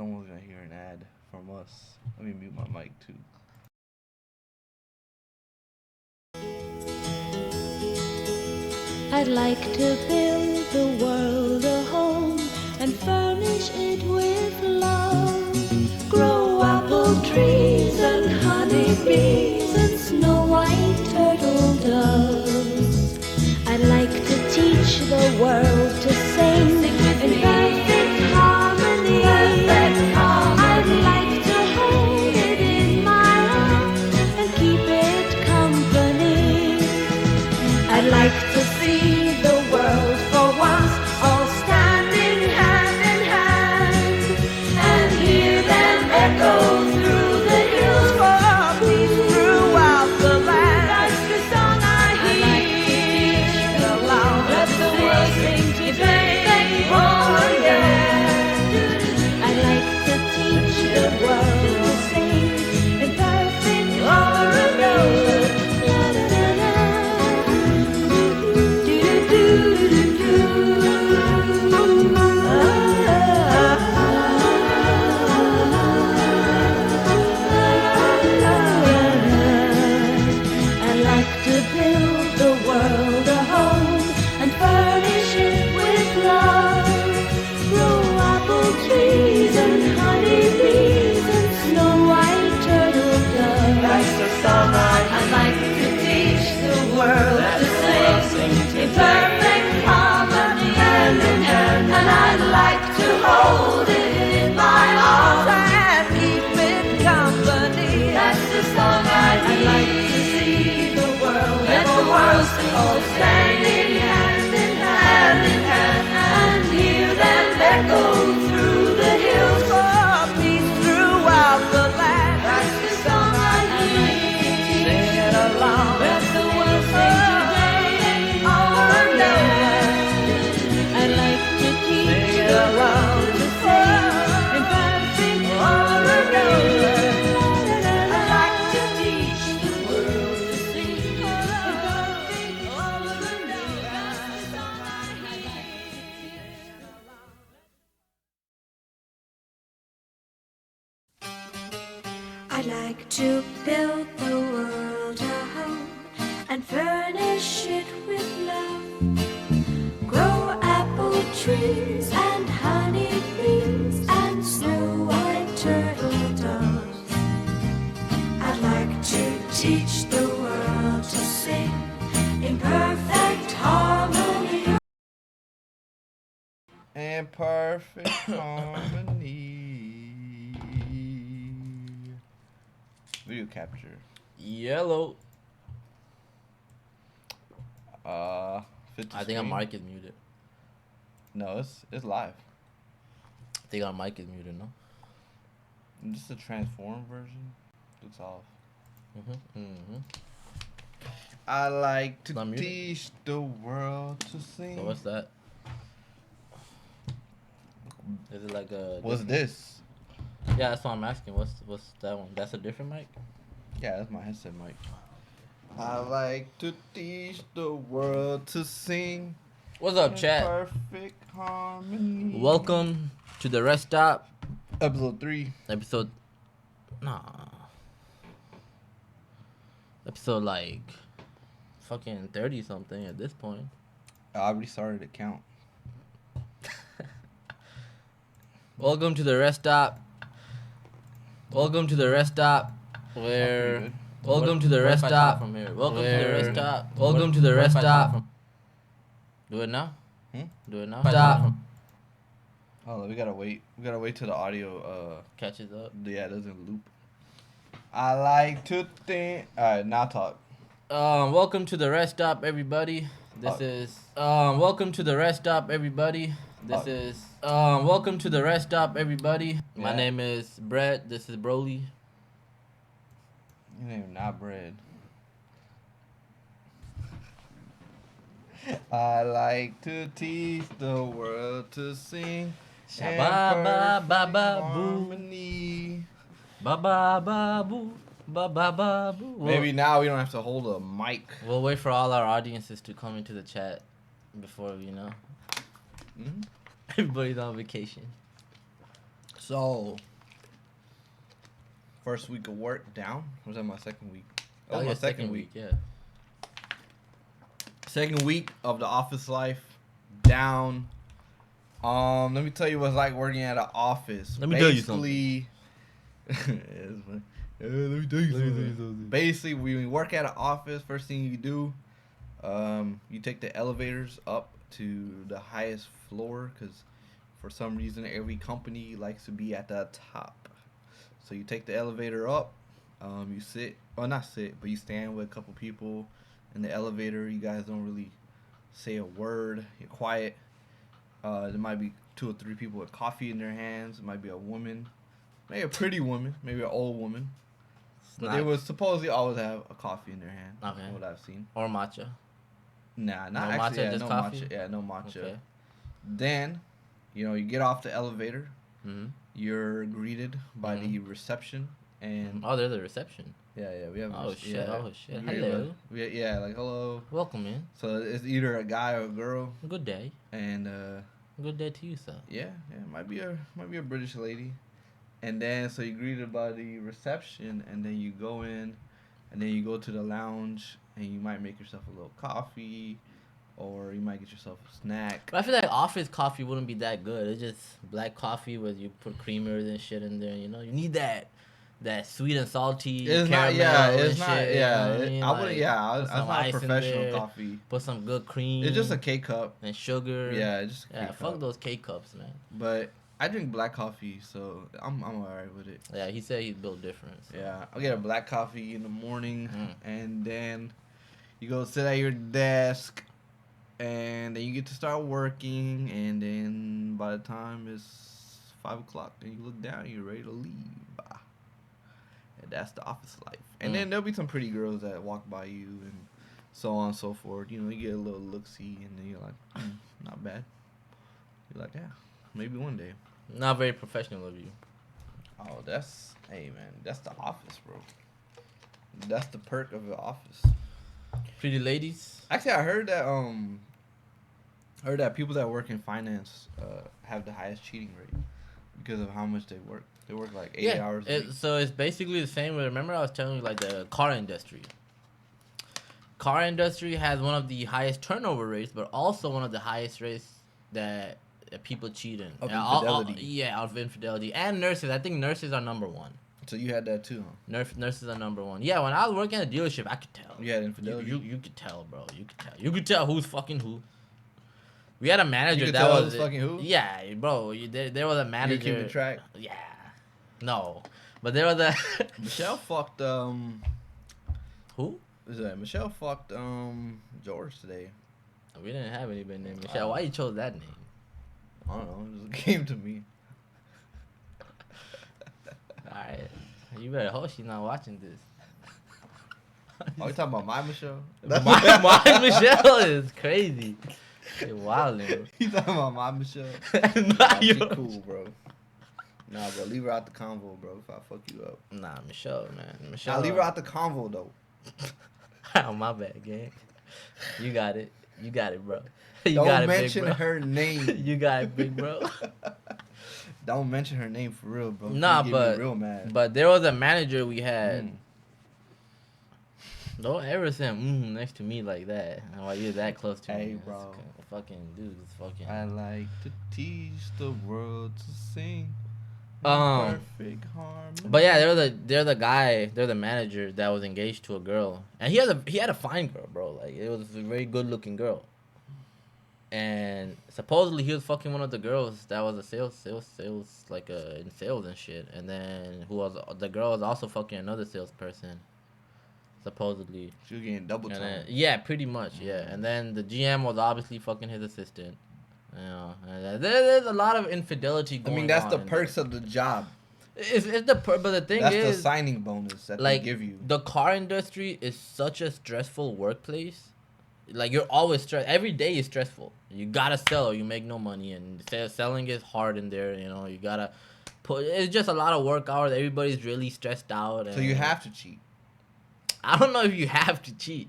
someone's gonna hear an ad from us. Let me mute my mic too. I'd like to build the world a home and furnish it with love. Grow apple trees and honey bees and snow white turtle doves. I'd like to teach the world to sing in perfect harmony. I'd like to hold it in my arms and keep it company. I'd like to see the world for once all standing hand in hand and hear them echo through the hills for peace throughout the land. That's the song I hear aloud. Let the world sing today. Oh yeah. I'd like to teach the world to sing in perfect harmony. I'd like to build the world a home and furnish it with love. Grow apple trees and honey bees and snow white turtle doves. That's the song I'd like to teach the world to sing in perfect harmony, hand in hand. And I'd like to hold it in my arms and keep it company. That's the song I'd like to see the world. Let the world sing all standing hand in hand and hear them echo through the hills for peace throughout the land. That's the song I'd like to sing it along. Let the world sing today. Oh yeah. I'd like to teach the world to sing in perfect harmony. I'd like to teach the world to sing in perfect harmony. That's the song I hear. I'd like to build the world a home and furnish it with love. Grow apple trees and honey bees and snow white turtle doves. I'd like to teach the world to sing in perfect harmony. And perfect harmony. Video capture. Yellow. 50 I think our screen? mic is muted. No, it's live. I think our mic is muted, no? This is a transform version. It's off. I like to Not muted? teach the world to sing. So what's that? Is it like a... What's this? Yeah, that's what I'm asking. What's that one? That's a different mic? Yeah, that's my headset mic. I like to teach the world to sing. What's up, in chat? Perfect harmony. Welcome to the Rest Stop. Episode 3. Episode... Nah. Episode like... Fucking 30-something at this point. I already started to count. Welcome to the Rest Stop. Welcome to the Rest Stop. Where... good. Welcome to the Rest Stop. From here. Welcome to the Rest Stop. Welcome to the Rest Stop. Do it now. Do it now. Stop. Oh, we gotta wait. We gotta wait till the audio Catches up. yeah, doesn't loop. I like to think. Alright, now talk. Welcome to the Rest Stop, everybody. This is welcome to the Rest Stop, everybody. This is welcome to the Rest Stop, everybody. My Yeah. name is Brett. This is Broly. Your name not bread. I like to teach the world to sing. in Ba ba ba perfect ba boo. harmony. Ba ba ba boo. Ba ba ba boo. Maybe now we don't have to hold a mic. We'll wait for all our audiences to come into the chat before, you know. Mm-hmm. Everybody's on vacation. So, first week of work down. Was that my second week? That was yeah, my second week. Yeah. Second week of the office life down. Let me tell you what's like working at an office. Let me tell you something. Let me tell you something. Basically, when you work at an office, first thing you do, you take the elevators up to the highest floor because for some reason every company likes to be at the top. So you take the elevator up, you sit, well not sit, but you stand with a couple people in the elevator. You guys don't really say a word. You're quiet. There might be 2 or 3 people with coffee in their hands. It might be a woman, maybe a pretty woman, maybe an old woman. But they would supposedly always have a coffee in their hand. Okay. From what I've seen. Or matcha. Nah, not No actually. matcha, Yeah, just no coffee? matcha. Yeah, no matcha. Okay. Then, you get off the elevator. Mm-hmm. You're greeted by the reception, and Oh, there's a reception. yeah, we have. Oh shit! Yeah, Oh shit! Greeted Hello. yeah, like hello. Welcome in. So it's either a guy or a girl, Good day. and Good day to you, sir. yeah, might be a British lady, and then so you're greeted by the reception, and then you go in, and then you go to the lounge, and you might make yourself a little coffee, or you might get yourself a snack. But I feel like office coffee wouldn't be that good. It's just black coffee where you put creamers and shit in there. You need that sweet and salty. It's not, caramel yeah, and it's not, shit, yeah. you know what I mean? I wouldn't, Like, yeah. put It's some not ice in professional there, coffee. Put some good cream. It's just a K cup. and sugar. Yeah, it's just a K Yeah, cup. fuck those K cups, man. But I drink black coffee, so I'm alright with it. Yeah, he said he's built different. So. Yeah, I'll get a black coffee in the morning, Mm. and then you go sit at your desk, and then you get to start working, and then by the time it's 5 o'clock, then you look down, and you're ready to leave. And that's the office life. And then there'll be some pretty girls that walk by you, and so on and so forth. You get a little look-see, and then you're like, not bad. You're like, yeah, maybe one day. Not very professional of you. Oh, hey man, that's the office, bro. That's the perk of the office. Pretty ladies. Actually, I heard that people that work in finance have the highest cheating rate because of how much they work. They work like 8 hours a week. So it's basically the same. Remember I was telling you like the car industry. Car industry has one of the highest turnover rates, but also one of the highest rates that people cheat in. Of infidelity. Yeah, of infidelity. And nurses. I think nurses are number one. So you had that too, huh? Nurses are number one. Yeah, when I was working at a dealership, I could tell. You had infidelity? You could tell, bro. You could tell. You could tell who's fucking who. We had a manager You could that tell was who's fucking who? Yeah, bro. There was a manager. You keeping track? Yeah. No. But there was a Michelle fucked Who? Is that Michelle fucked George today? We didn't have anybody named Michelle. Why you chose that name? I don't know. It just came to me. Alright. You better hope she's not watching this. Are we talking about my Michelle? my Michelle is crazy. You're wildin'. You talking about my Michelle? Nah, She yours. cool, bro. Nah, bro, leave her out the convo, bro. If I fuck you up. Nah, Michelle, man. Michelle. Nah, leave her out the convo though. Oh, my bad, gang. You got it. You got it, bro. You Don't got it, mention big bro. her name. You got it, big bro. Don't mention her name for real, bro. Nah, She get but me real mad. but there was a manager we had. Mm. Don't ever say next to me like that. While you're that close to me. Hey, That's bro. Fucking dude, it's fucking. I like to teach the world to sing. Perfect harmony. But yeah, there's a guy, there's a manager that was engaged to a girl, and he had a fine girl, bro. Like it was a very good looking girl, and supposedly he was fucking one of the girls that was a sales like in sales and shit, and then the girl was also fucking another salesperson, supposedly. She was getting double And time. then, yeah, pretty much, yeah. And then the GM was obviously fucking his assistant. And there's a lot of infidelity I going on. mean, that's the in perks there. of the job. It's but the thing That's is, the signing bonus that like they give you. the car industry is such a stressful workplace. Like you're always stressed. Every day is stressful. You gotta sell or you make no money, and selling is hard in there. You gotta put. It's just a lot of work hours. Everybody's really stressed out. So you have to cheat. I don't know if you have to cheat.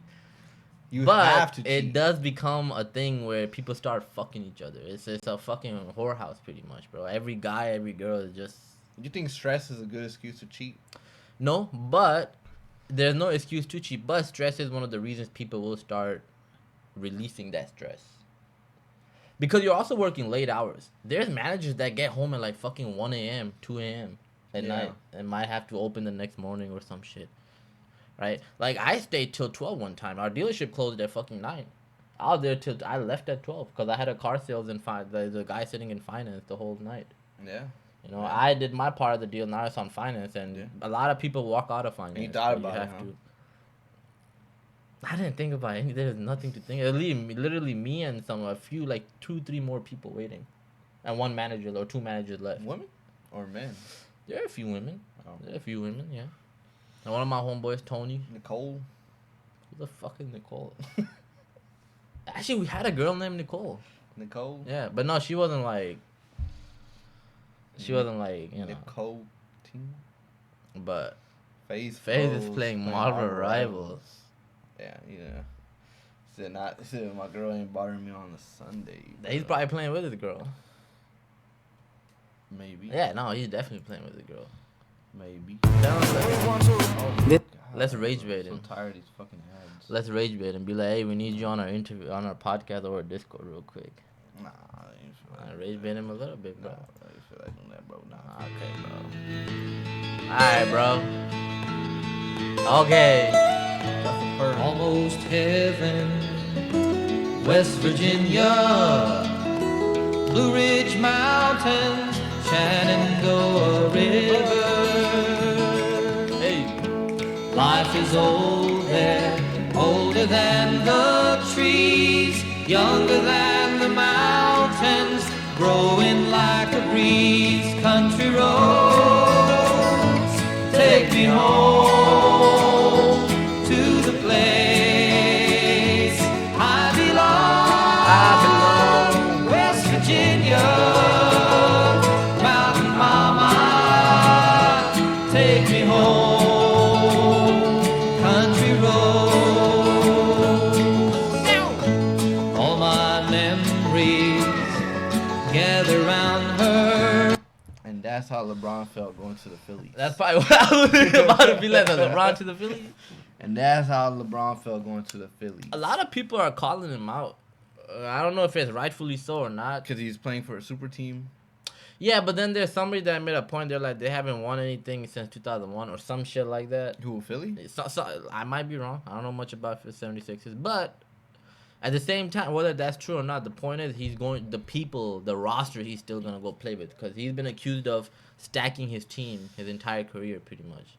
You but have to cheat. it does become a thing where people start fucking each other. It's a fucking whorehouse pretty much, bro. Every guy, every girl is just. You think stress is a good excuse to cheat? No, but there's no excuse to cheat. But stress is one of the reasons people will start releasing that stress. Because you're also working late hours. There's managers that get home at like fucking 1 a.m., 2 a.m. at night and might have to open the next morning or some shit. Right? Like, I stayed till 12 one time. Our dealership closed at fucking 9. I was there till I left at 12 because I had a car sales and the guy sitting in finance the whole night. Yeah. You know, I did my part of the deal. Now it's on finance, and a lot of people walk out of finance. You thought about it, huh? I didn't think about it. There's nothing to think. Literally me and a few, like 2-3 more people waiting, and one manager or 2 managers left. Women or men? There are a few women. There are a few women, yeah. And one of my homeboys, Tony. Nicole. Who the fuck is Nicole? Actually, we had a girl named Nicole. Nicole? Yeah, but no, she wasn't like. She wasn't like, you know. Nicole team. But FaZe is playing Marvel Rivals. Yeah, Said my girl ain't bothering me on a Sunday. He's probably playing with his girl. Maybe. Yeah, no, he's definitely playing with his girl. Maybe. Let's rage bait him. I'm so tired of these fucking ads. Let's rage bait and be like, hey, we need you on our interview, on our podcast or Discord real quick. Nah, I ain't feel like Rage bait him a little bit, bro. Nah, I ain't feel like doing that, bro. Nah. Okay, bro. Alright, bro. Okay. Almost heaven, West Virginia, Blue Ridge Mountains, Shenandoah River. Hey, life is old there, older than the trees, younger than the mountains, growing like a breeze. Country roads, take me home to the place I belong. West Virginia, Mountain Mama, take me home. Country roads, all my memories gather round her. And that's how LeBron felt going to the Phillies. That's probably what I was about to be like, LeBron to the Phillies. And that's how LeBron felt going to the Phillies. A lot of people are calling him out. I don't know if it's rightfully so or not. Because he's playing for a super team. Yeah, but then there's somebody that made a point. They're like, they haven't won anything since 2001 or some shit like that. Who, Philly? So I might be wrong. I don't know much about the 76ers. But at the same time, whether that's true or not, the point is the roster he's still going to go play with. Because he's been accused of stacking his team his entire career pretty much.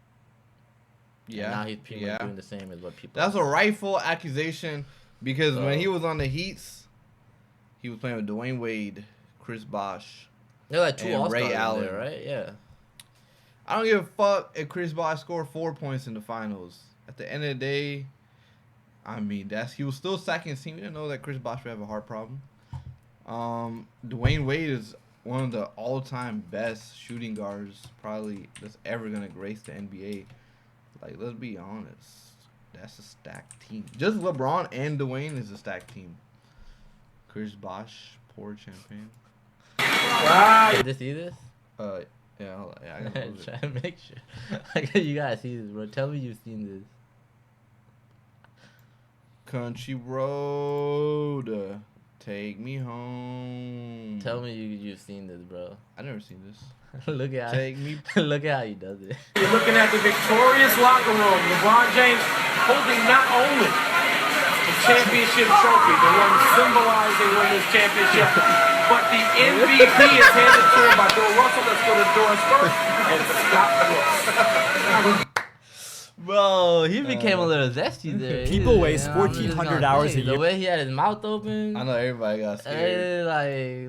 Yeah. And now he's pretty much doing the same as what people. That's a rightful accusation because when he was on the Heats, he was playing with Dwayne Wade, Chris Bosh. They're like 2 All-Stars Ray Allen, there, right? Yeah. I don't give a fuck if Chris Bosh scored 4 points in the finals. At the end of the day, I mean, he was still stacking his team. We didn't know that Chris Bosh would have a heart problem. Dwayne Wade is one of the all-time best shooting guards probably that's ever going to grace the NBA. Like, let's be honest. That's a stacked team. Just LeBron and Dwayne is a stacked team. Chris Bosh poured champagne. Did you see this? Yeah, hold on. Yeah, I gotta close Try to make sure. You gotta see this, bro. Tell me you've seen this. Country road, take me home. Tell me you've seen this, bro. I never seen this. Look at Take me. look at how he does it. You're looking at the victorious locker room. LeBron James holding not only the championship trophy, the one symbolizing winning this championship, but the MVP is handed to him by Bill Russell. Let's go to Doris first and Scott Brooks. Bro, he became a little zesty there. People waste 1,400 hours a year. The way he had his mouth open. I know everybody got scared.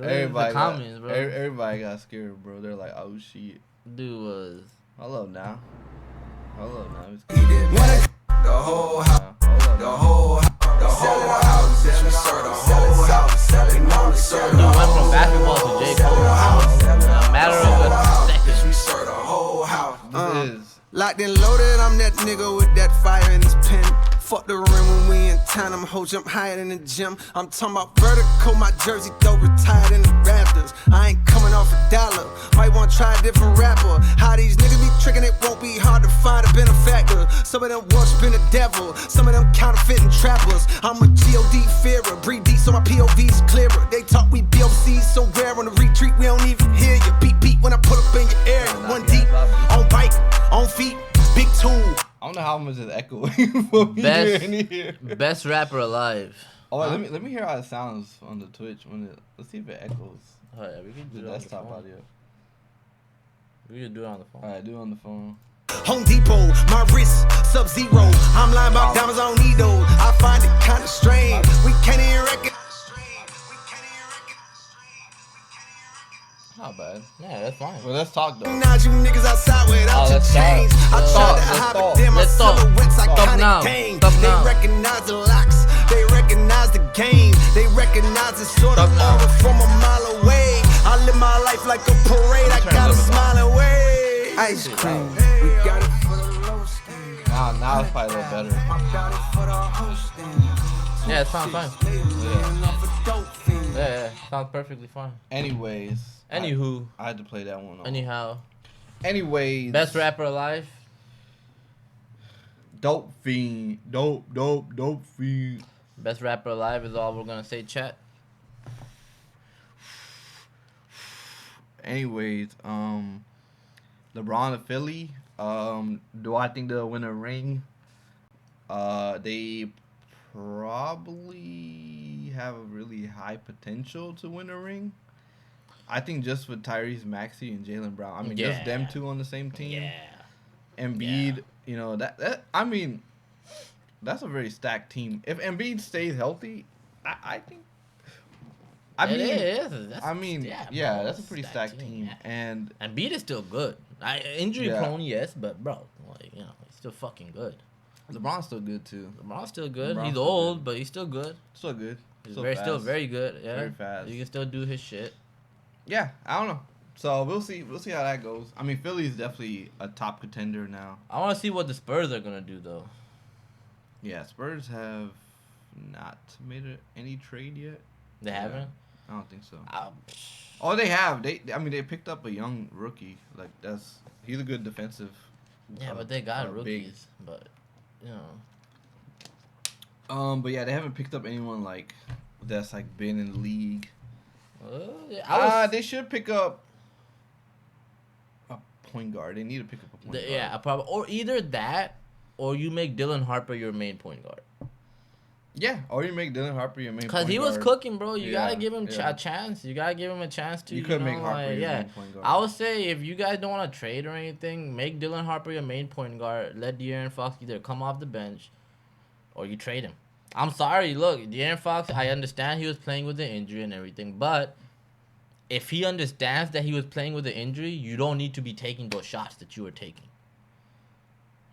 Everybody the comments, bro. Everybody got scared, bro. They're like, oh shit. Dude was. Hello now. It's The whole house, the whole house, the whole house, we serve the whole house. They know to serve the Dude went whole from basketball to J. Cole. In a matter of a second. we serve the whole house. This is Locked and loaded, I'm that nigga with that fire in his pen. Fuck the rim when we in town, I'm whole jump higher than the gym. I'm talking about vertical, my jersey though retired in the Raptors. I ain't coming off a dollar, might wanna try a different rapper. How these niggas be tricking, it won't be hard to find a benefactor. Some of them worshiping the devil, some of them counterfeiting trappers. I'm a G.O.D. fearer, breathe deep so my POV's clearer. They talk we BOCs so rare on the retreat, we don't even hear you. Beat when I pull up in your area, one deep, on bike, on feet, big tool. I don't know how much is echoing for me here. Best rapper alive. Oh, wait, let me hear how it sounds on the Twitch. Let's see if it echoes. Oh, yeah, we can do The it on the desktop phone. audio. We can do it on the phone. All right, do it on the phone. Home Depot, my wrist, Sub-Zero. I'm lying about diamonds, I don't need those. I find it kinda strange. We can't even reckon. Not bad. Yeah, that's fine. Well, let's talk though. Now you niggas outside without your let's talk. chains. I Let's tried talk. to Let's hide talk. it, then my Let's talk. silhouette's Stop iconic now. game. Stop They now. recognize the locks, they recognize the game. They recognize the sort of Stop now. aura from a mile away. I live my life like a parade, I Turn gotta it up. smile away. Ice cream, we got it for the low skin. Now it's probably a little better. I got it for the hosting. Yeah, it sounds fine. Yeah. Yeah, sounds perfectly fine. Anyways. Anywho. I had to play that one off. Anyhow. Anyways. Best rapper alive. Dope fiend. Dope fiend. Best rapper alive is all we're gonna say, chat. Anyways, LeBron of Philly. Do I think they'll win a ring? They probably have a really high potential to win a ring. I think just with Tyrese Maxey and Jaylen Brown. I mean, just them two on the same team. Yeah. Embiid, you know, that I mean, that's a very stacked team. If Embiid stays healthy, I think. It is. That's, Yeah, that's a pretty stacked team. Yeah. And Embiid is still good. Injury Yeah. prone, yes, but bro, like, you know, he's still fucking good. LeBron's still good too. LeBron's still good. LeBron's He's still old, good. but he's still good. Still good. He's Still still fast. very good. Yeah, Very fast. He can still do his shit. Yeah, I don't know. So we'll see. We'll see how that goes. I mean, Philly's definitely a top contender now. I want to see what the Spurs are gonna do though. Yeah, Spurs have not made any trade yet. They Yeah. haven't. I don't think so. Uh, Oh, they have. They picked up a young rookie. Like he's a good defensive. yeah, but they got big. rookies. But you know, But yeah, they haven't picked up anyone like that's like been in the league. They should pick up a point guard. They need to pick up a point guard. yeah, probably, or either that, or you make Dylan Harper your main point guard. Yeah, or you make Dylan Harper your main point Cause guard. he was cooking, bro. You gotta Yeah, give him yeah. a chance. You gotta give him a chance to. You could make Harper like, your main point guard. I would say if you guys don't want to trade or anything, make Dylan Harper your main point guard. Let De'Aaron Fox either come off the bench, or you trade him. I'm sorry. Look, De'Aaron Fox. I understand he was playing with the injury and everything, but if he understands that he was playing with the injury, you don't need to be taking those shots that you were taking.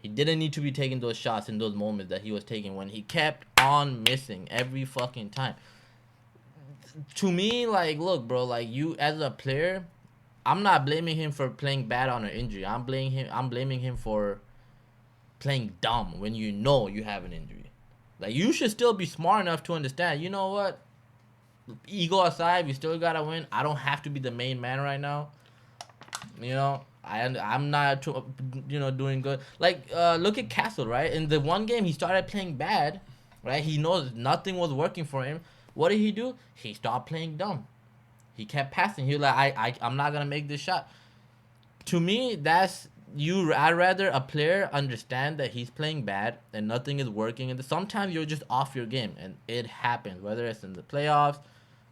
He didn't need to be taking those shots in those moments that he was taking when he kept on missing every fucking time. To me, like, look, bro, like, you as a player, I'm not blaming him for playing bad on an injury. I'm blaming him for playing dumb when you know you have an injury. Like, you should still be smart enough to understand, you know what? Ego aside, we still gotta win. I don't have to be the main man right now. You know, I'm not, doing good. Like, look at Castle, right? In the one game, he started playing bad, right? He knows nothing was working for him. What did he do? He stopped playing dumb. He kept passing. He was like, I'm not gonna make this shot. To me, that's you. I'd rather a player understand that he's playing bad and nothing is working, and sometimes you're just off your game, and it happens. Whether it's in the playoffs,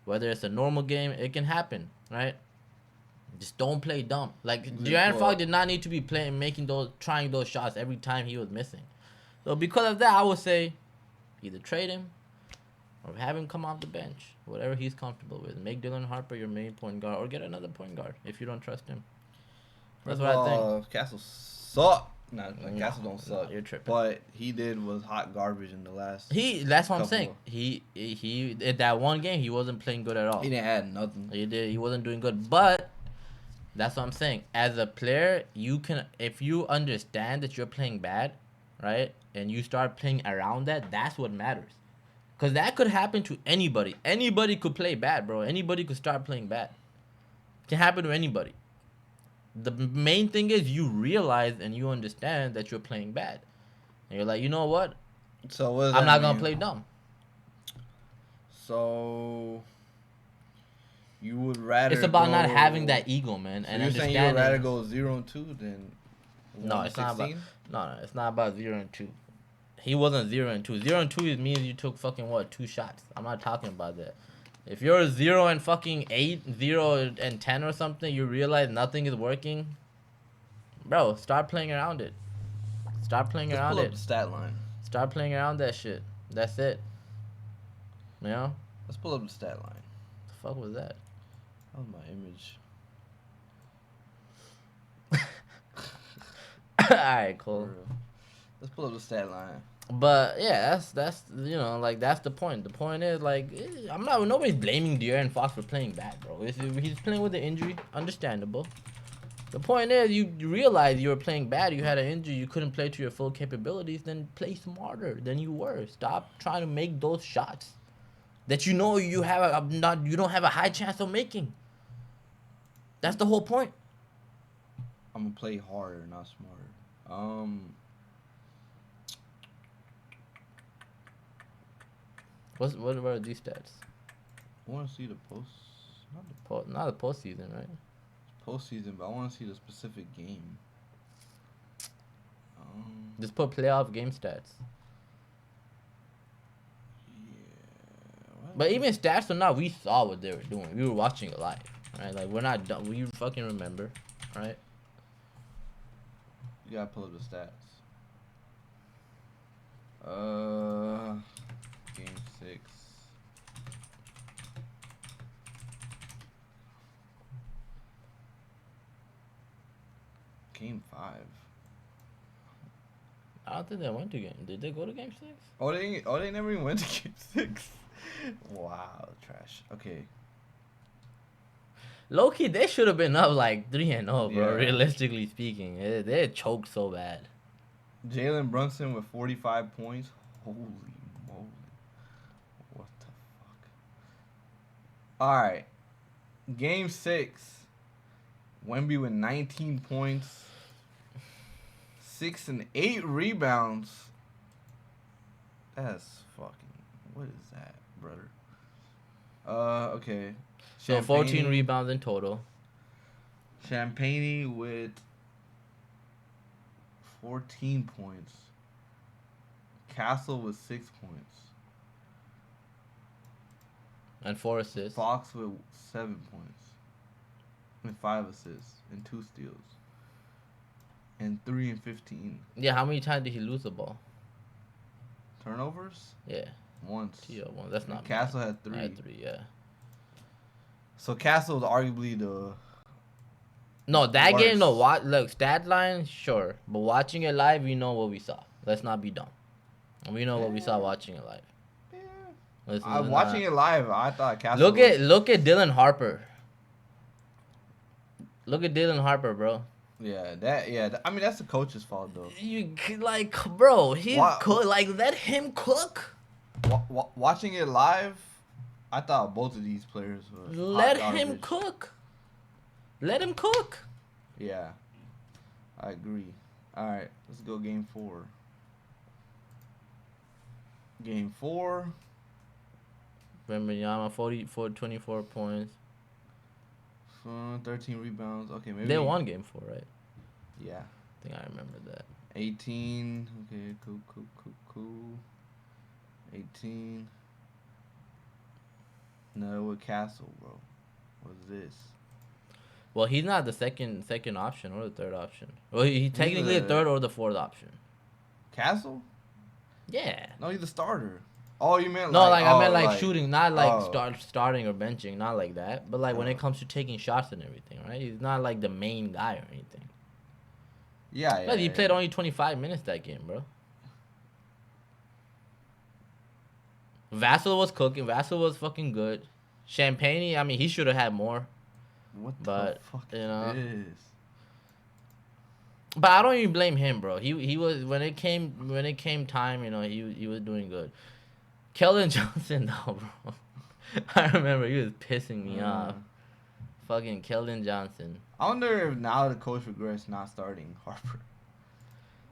whether it's a normal game, it can happen, right? Just don't play dumb. Like, De'Aaron Fox did not need to be trying those shots every time he was missing. So because of that, I would say either trade him or have him come off the bench, whatever he's comfortable with. Make Dylan Harper your main point guard, or get another point guard if you don't trust him. That's what I think. Castle suck. Castle don't suck. You're tripping. But he was hot garbage in the last. That's what I'm couple saying. of- He in that one game he wasn't playing good at all. He didn't add nothing. He wasn't doing good. But that's what I'm saying. As a player, you can, if you understand that you're playing bad, right? And you start playing around that, that's what matters. Because that could happen to anybody. Anybody could play bad, bro. Anybody could start playing bad. It can happen to anybody. The main thing is you realize and you understand that you're playing bad. And you're like, you know what? So what does I'm that not going mean? to play dumb. So you would rather It's about not go- having that ego, man. So And you're saying you would rather go 0-2 than No, it's not about 1-16? no, it's not about 0-2. He wasn't 0-2. 0-2 means you took fucking what, 2 shots. I'm not talking about that. If you're 0-8, 0-10 or something, you realize nothing is working. Bro, start playing around it. Start playing Let's around pull it. up the stat line. Start playing around that shit. That's it. You know? Let's pull up the stat line. The fuck was that? That was my image. Alright, cool. Let's pull up the stat line. But yeah, that's you know, like that's the point. The point is like nobody's blaming De'Aaron Fox for playing bad, bro. If he's playing with an injury, understandable. The point is you realize you were playing bad, you had an injury, you couldn't play to your full capabilities, then play smarter than you were. Stop trying to make those shots that you know you don't have a high chance of making. That's the whole point. I'm gonna play harder, not smarter. What are these stats? I want to see the post, Not the postseason, right? postseason, but I want to see the specific game. Just put playoff game stats. Yeah. But even stats or not, we saw what they were doing. We were watching it live, right? Like, we're not done. We fucking remember, right? You gotta pull up the stats. Game 6. Game 5. I don't think they went to game. Did they go to game 6? Oh, they never even went to game 6. Wow, trash. Okay. Low-key, they should have been up like 3-0, bro, Yeah. realistically speaking. They had choked so bad. Jalen Brunson with 45 points. Holy moly. What the fuck? Alright. Game 6. Wemby with 19 points. 6 and 8 rebounds. That's fucking... What is that, brother? Okay. So 14 Champagne- rebounds in total. Champagne with 14 points. Castle with 6 points. And 4 assists. Fox with 7 points. And 5 assists. And 2 steals. And 3 and 15. Yeah, how many times did he lose the ball? Turnovers? Yeah. Once. T01. That's not Castle bad. had 3. I had 3, yeah. So Castle was arguably the... No, that game, no. Worse. Look, stat line, sure. But watching it live, we know what we saw. Let's not be dumb. We know what we saw watching it live. watching it live, I thought Castle Look at Dylan Harper. Look at Dylan Harper, bro. I mean, that's the coach's fault, though. You like, bro, he's Wha- like, let him cook. Watching it live, I thought both of these players were Let hot him garbage. cook. Let him cook. Yeah, I agree. All right, let's go game 4. Game 4. Wembanyama 24 points. 13 rebounds. Okay, maybe They won game 4, right? Yeah, I think I remember that. 18. Okay, cool. 18. No, with Castle, bro. What's this? Well, he's not the second option or the third option. Well, he's technically the third or the fourth option. Castle? Yeah. No, he's the starter. Oh, you meant No, like I meant like shooting, not like oh. starting or benching, not like that. But like when it comes to taking shots and everything, right? He's not like the main guy or anything. Yeah. But he played only 25 minutes that game, bro. Vassell was cooking. Vassell was fucking good. Champagne, I mean, he should have had more. What But, the fuck you know. is this? But I don't even blame him, bro. He was when it came time, you know, he was doing good. Keldon Johnson, though, bro. I remember he was pissing me off. Fucking Keldon Johnson. I wonder if now the coach regrets not starting Harper.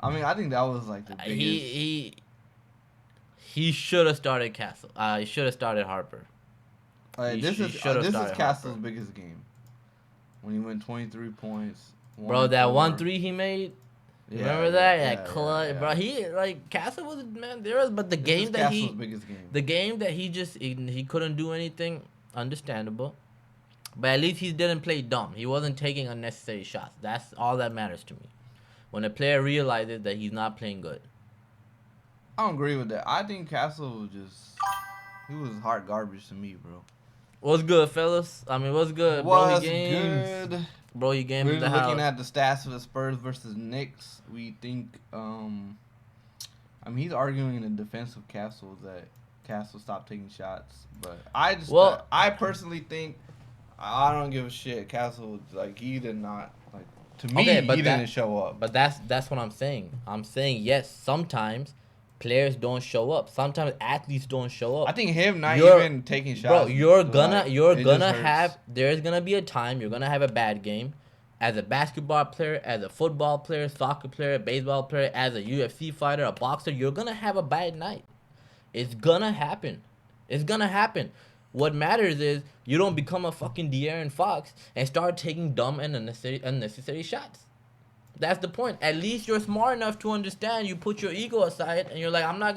I mean, I think that was like the biggest. He should have started Castle. He should have started Harper. This is Castle's biggest game. When he went 23 points. Bro, that 1-3 he made. Remember that? Yeah, clutch, bro. He Castle was but the game that Castle's biggest game. The game that he couldn't do anything. Understandable, but at least he didn't play dumb. He wasn't taking unnecessary shots. That's all that matters to me. When a player realizes that he's not playing good. I don't agree with that. I think Castle he was hard garbage to me, bro. What's good, fellas? I mean, what's good, bro? He games. Good? Bro, you game We're the looking house. at the stats for the Spurs versus Knicks. We think, I mean, he's arguing in the defense of Castle that Castle stopped taking shots. But I personally think, I don't give a shit. Castle, like, he did not, like, to me, he didn't show up. But that's what I'm saying. I'm saying, yes, sometimes players don't show up. Sometimes athletes don't show up. I think him not even taking shots. Bro, there's gonna be a time you're gonna have a bad game. As a basketball player, as a football player, soccer player, baseball player, as a UFC fighter, a boxer, you're gonna have a bad night. It's gonna happen. It's gonna happen. What matters is you don't become a fucking De'Aaron Fox and start taking dumb and unnecessary shots. That's the point. At least you're smart enough to understand. You put your ego aside, and you're like, I'm not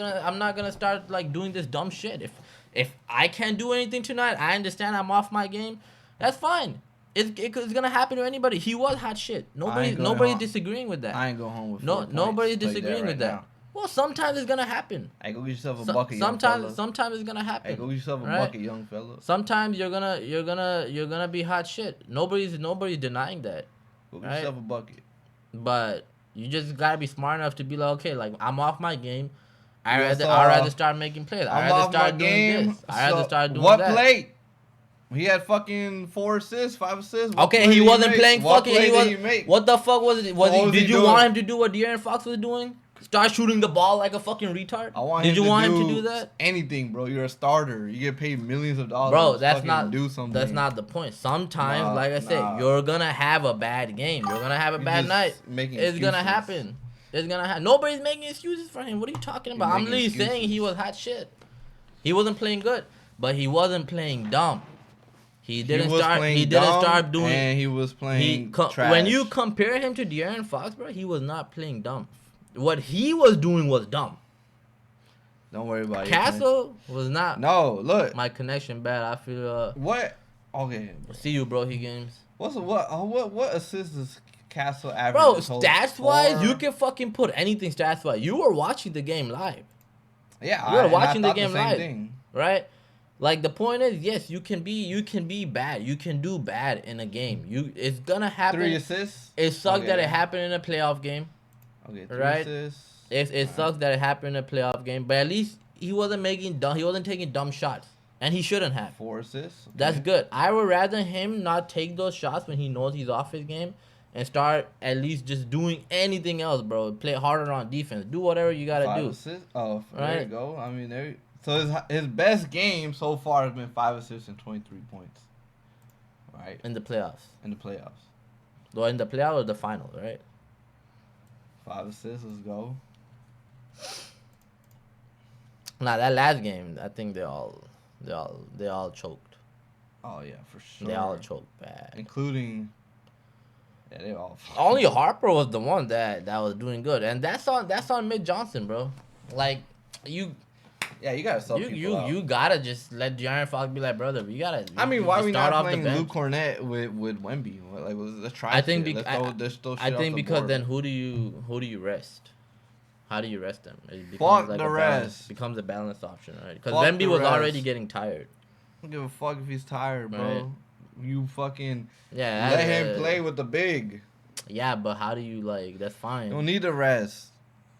gonna start like doing this dumb shit. If I can't do anything tonight, I understand I'm off my game. That's fine. It's gonna happen to anybody. He was hot shit. Nobody's disagreeing with that. I ain't going home with nobody's disagreeing with that. Now. Well, sometimes it's gonna happen. Hey, go get yourself a bucket, young fella. Sometimes it's gonna happen. Hey, go get yourself a bucket, young fella. Sometimes you're gonna be hot shit. Nobody's denying that. Go get yourself a bucket. But you just gotta be smart enough to be like, okay, like I'm off my game. I'd rather start making plays. I'd rather start doing this. I'd rather start doing that. What play? He had fucking 4 assists, 5 assists. Okay, he wasn't playing what fucking. Play did he make? What the fuck was it? Did you doing? want him to do what De'Aaron Fox was doing? Start shooting the ball like a fucking retard? Did you want him to do that? Anything, bro. You're a starter. You get paid millions of dollars. Bro, that's not the point. Sometimes, like I said, you're gonna have a bad game. You're gonna have a bad night. It's gonna happen. It's gonna happen. Nobody's making excuses for him. What are you talking about? I'm literally saying he was hot shit. He wasn't playing good, but he wasn't playing dumb. He didn't start doing. And he was playing trash. When you compare him to De'Aaron Fox, bro, he was not playing dumb. What he was doing was dumb. Don't worry about it. Castle was not. No, look. My connection bad. I feel. What? Okay. See you, bro. He games. What assists does Castle average? Bro, stats wise, you can fucking put anything stats wise. You were watching the game live. Yeah, you were watching the game live, right? Like the point is, yes, you can be bad. You can do bad in a game. It's gonna happen. 3 assists. It sucked that it happened in a playoff game. Okay, 3 right? assists. It sucks that it happened in a playoff game, but at least he wasn't taking dumb shots, and he shouldn't have. 4 assists. Okay. That's good. I would rather him not take those shots when he knows he's off his game, and start at least just doing anything else, bro. Play harder on defense. Do whatever you gotta 5 do. Assists? Oh, there you go. I mean, So his best game so far has been 5 assists and 23 points. Right? In the playoffs. Well, in the playoffs or the finals, right? 5 assists, let's go. Nah, that last game, I think they all choked. Oh yeah, for sure. They all choked bad. Including they all only Harper was the one that was doing good. And that's on Mitch Johnson, bro. Like you gotta sub people out. You gotta just let De'Aaron Fox be like, brother. You gotta. I mean, why are we not playing Luke Cornett with Wemby? Like, let's try. I think because then who do you rest? How do you rest them? It becomes the rest. Becomes a balanced option, right? Because Wemby was already getting tired. I don't give a fuck if he's tired, bro. Right. You fucking let him play with the big. Yeah, but how do you that's fine. You don't need to rest.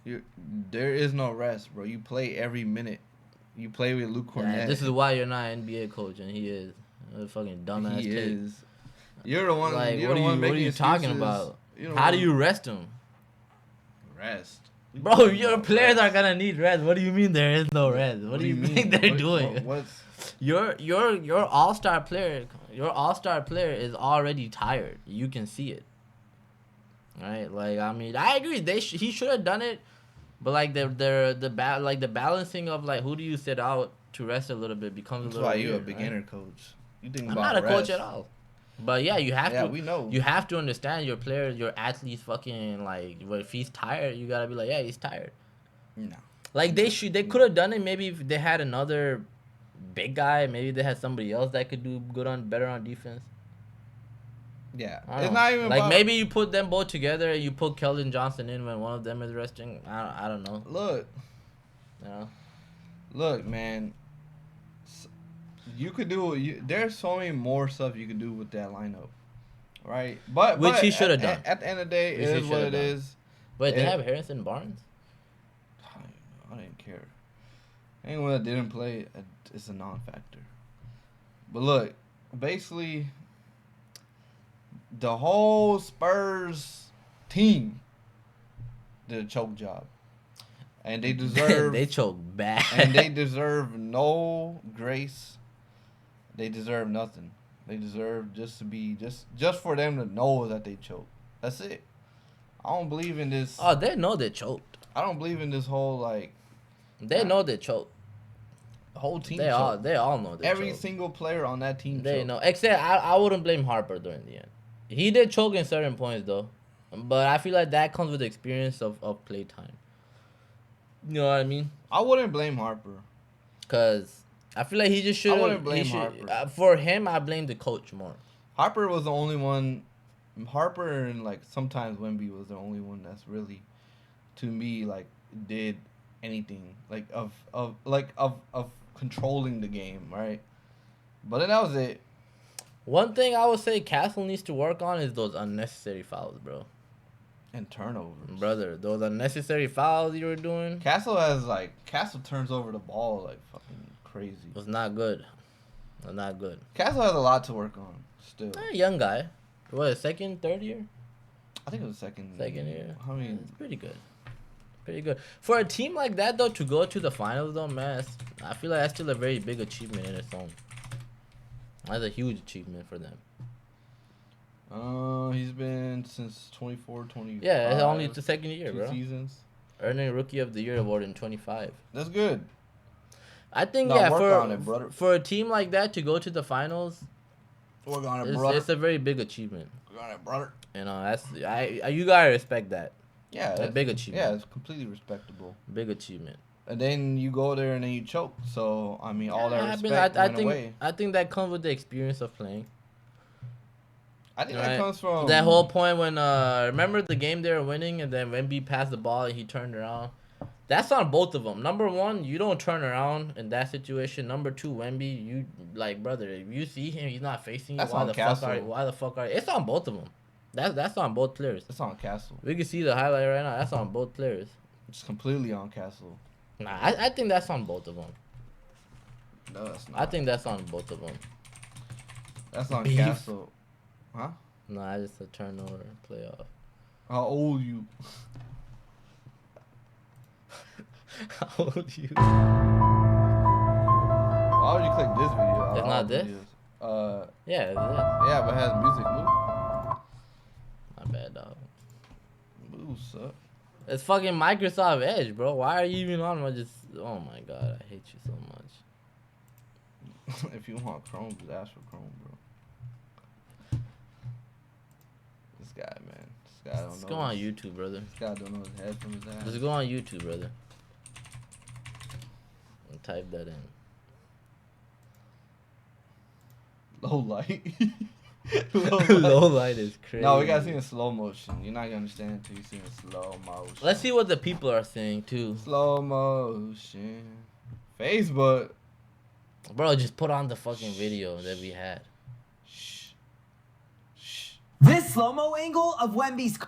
There is no rest, bro. You play every minute. You play with Luke Cornett. Yeah, this is why you're not an NBA coach, and he is a fucking dumbass. He is. You're the one. Like, what are you talking about? How do you rest him? Rest. Bro, your players are gonna need rest. What do you mean there is no rest? What do you think they're doing? Your all-star player, is already tired. You can see it. Right? Like, I mean, I agree. He should have done it, but like the balancing of like who do you sit out to rest a little bit becomes That's a little why weird, you're a beginner right? coach. You think I'm about not a rest. coach at all. But yeah, you have to. we know. You have to understand your players, your athletes. Fucking like, if he's tired, you gotta be like, yeah, he's tired. No. Like they could have done it. Maybe if they had another big guy, maybe they had somebody else that could do better on defense. Yeah, It's not even like about, maybe you put them both together and you put Keldon Johnson in when one of them is resting. I don't know. Look, You know? look, man. You could do. There's so many more stuff you can do with that lineup, right? But he should have done. At the end of the day, Which it he is what shoulda it done. is. Wait, they have Harrison Barnes? I didn't care. Anyone that didn't play is a non-factor. But look, basically, the whole Spurs team did a choke job, and they deserve. They choke bad. And they deserve no grace. They deserve nothing. They deserve just to be just for them to know that they choked. That's it. I don't believe in this. Oh, they know they choked. I don't believe in this whole like. They know they choked. The whole team. They all know they Every choked. single player on that team. They choked. know. Except I wouldn't blame Harper during the end. He did choke in certain points though, but I feel like that comes with the experience of play time. You know what I mean? I wouldn't blame Harper. Cause I feel like he just should. I wouldn't blame Harper. For him, I blame the coach more. Harper was the only one. Harper and like sometimes Wemby was the only one that's really, to me, like did anything like of controlling the game, right? But then that was it. One thing I would say Castle needs to work on is those unnecessary fouls, bro. And turnovers. Brother, those unnecessary fouls you were doing Castle turns over the ball like fucking crazy. was not good. Not good. Castle has a lot to work on still. Young guy. What, second, third year? I think it was second Year. I mean, It's pretty good. Pretty good. For a team like that, though, to go to the finals, though, man, I feel like that's still a very big achievement in its own. That's a huge achievement for them. he's been since 24, 25. Yeah, it's only the second year, 2 bro. seasons. Earning Rookie of the Year award in 25. That's good. I think, No, work on it, brother. for a team like that to go to the finals, Work on it, brother. it's a very big achievement. Work on it, brother. You know, that's you gotta respect that. Yeah, A big achievement. Yeah, it's completely respectable. Big achievement. And then you go there and then you choke. So I mean, all that respect I went think away. I think that comes with the experience of playing. I think Right. that comes from That whole point when remember the game they were winning and then Wemby passed the ball and he turned around. That's on both of them. Number one, you don't turn around in that situation. Number two, Wemby, you like brother. If you see him, he's not facing you. That's Why on the Castle. fuck are you? Why the fuck are you? It's on both of them. That's on both players. It's on Castle. We can see the highlight right now. That's on both players. It's completely on Castle. Nah, I think that's on both of them. No, that's not. I think that's on both of them. That's on Beef. Castle. Huh? Nah, just a turnover playoff. How old you? How old you? Why would you click this video? It's not this? Yeah, it's this. Yeah, but it has music. My bad, dog. Move suck. It's fucking Microsoft Edge, bro. Why are you even on? Oh my god, I hate you so much. If you want Chrome, just ask for Chrome, bro. This guy, man. This guy don't know. Let's go on YouTube, brother. This guy don't know his head from his ass. Let's go on YouTube, brother. And type that in. Low light. Low light is crazy. No, we gotta see in slow motion. You're not gonna understand until you see in slow motion. Let's see what the people are saying too. Slow motion. Facebook. Bro, just put on the fucking video that we had. Shh. Shh. This slow-mo angle of Wemby's...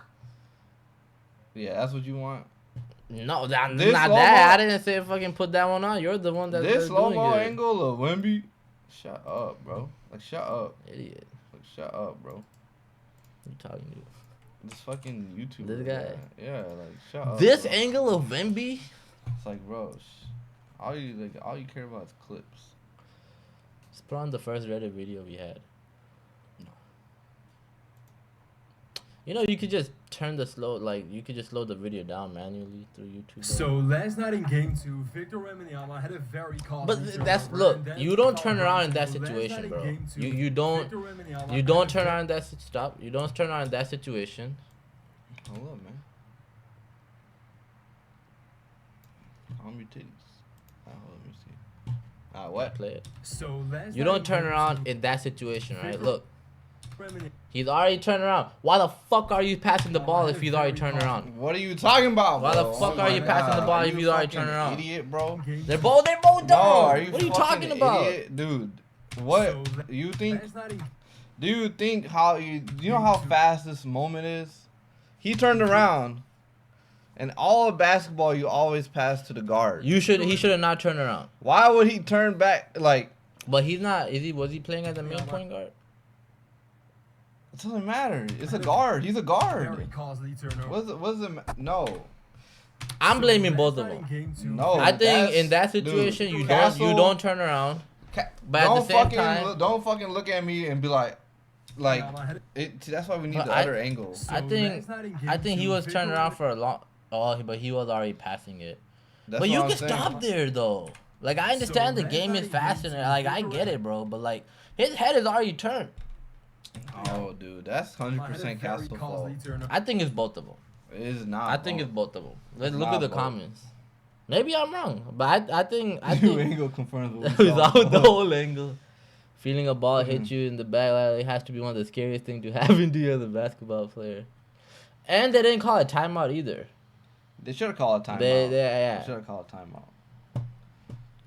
Yeah, that's what you want. No, not This that. slow-mo- I didn't say fucking put that one on. You're the one that's This slow mo doing it. angle of Wemby. Shut up, bro. Like, shut up. Idiot. Like, shut up, bro. You talking to? This fucking YouTuber. This guy? Yeah, like shut up. This bro. angle of Wemby? It's like, bro, all you care about is clips. Let's put on the first Reddit video we had. You know, you could just turn the you could just slow the video down manually through YouTube. So last night in Game 2, Victor Wembanyama had a very costly But that's look, you don't turn around in that situation, bro. You don't turn around in that stop. You don't turn around in that situation. Hold up, man. Calm your titties. Hold on, let me see. What? Play it. So last You night don't turn Game around 2, in that situation, right? Look, Wembanyama he's already turned around. Why the fuck are you passing the ball if he's already turned around? What are you talking about, Why bro? the fuck are you passing the ball if he's already turned around? Idiot, bro. They're both No, down. are you What are you fucking talking about? idiot? Dude? What So you think? last night in Do you think how you know how fast this moment is? He turned around, and all of basketball you always pass to the guard. He should have not turned around. Why would he turn back? Like, But he's not. Was he playing as a main point guard? it doesn't matter. It's a guard. He's a very guard. costly turnover. What's it? No, I'm blaming Last both of night in them. Game 2, no. I think that's- in that dude, situation you Castle- don't turn around. But at don't the same fucking time, don't fucking look at me and be like Wembanyama had a- that's why we need But the I- other angle. So I think last night in Game I think he 2, was Victor turning around Wembanyama- for a long. Oh, but he was already passing it. That's But you what can I'm saying. stop there though. Like I understand So the game last is night in fast Game and 2, like I Victor get it, bro. But like his head is already turned. Oh, dude, that's 100% Castle fault. I think it's both of them. It is not. I think bro. it's both of them. Let's It's look not at the both. comments. Maybe I'm wrong, but I think You ain't gonna confirm what it's out the whole angle. Feeling a ball hit you in the back, like, it has to be one of the scariest things to happen to you as a basketball player. And they didn't call it timeout either. They should have called a timeout. Yeah. They should have called a timeout.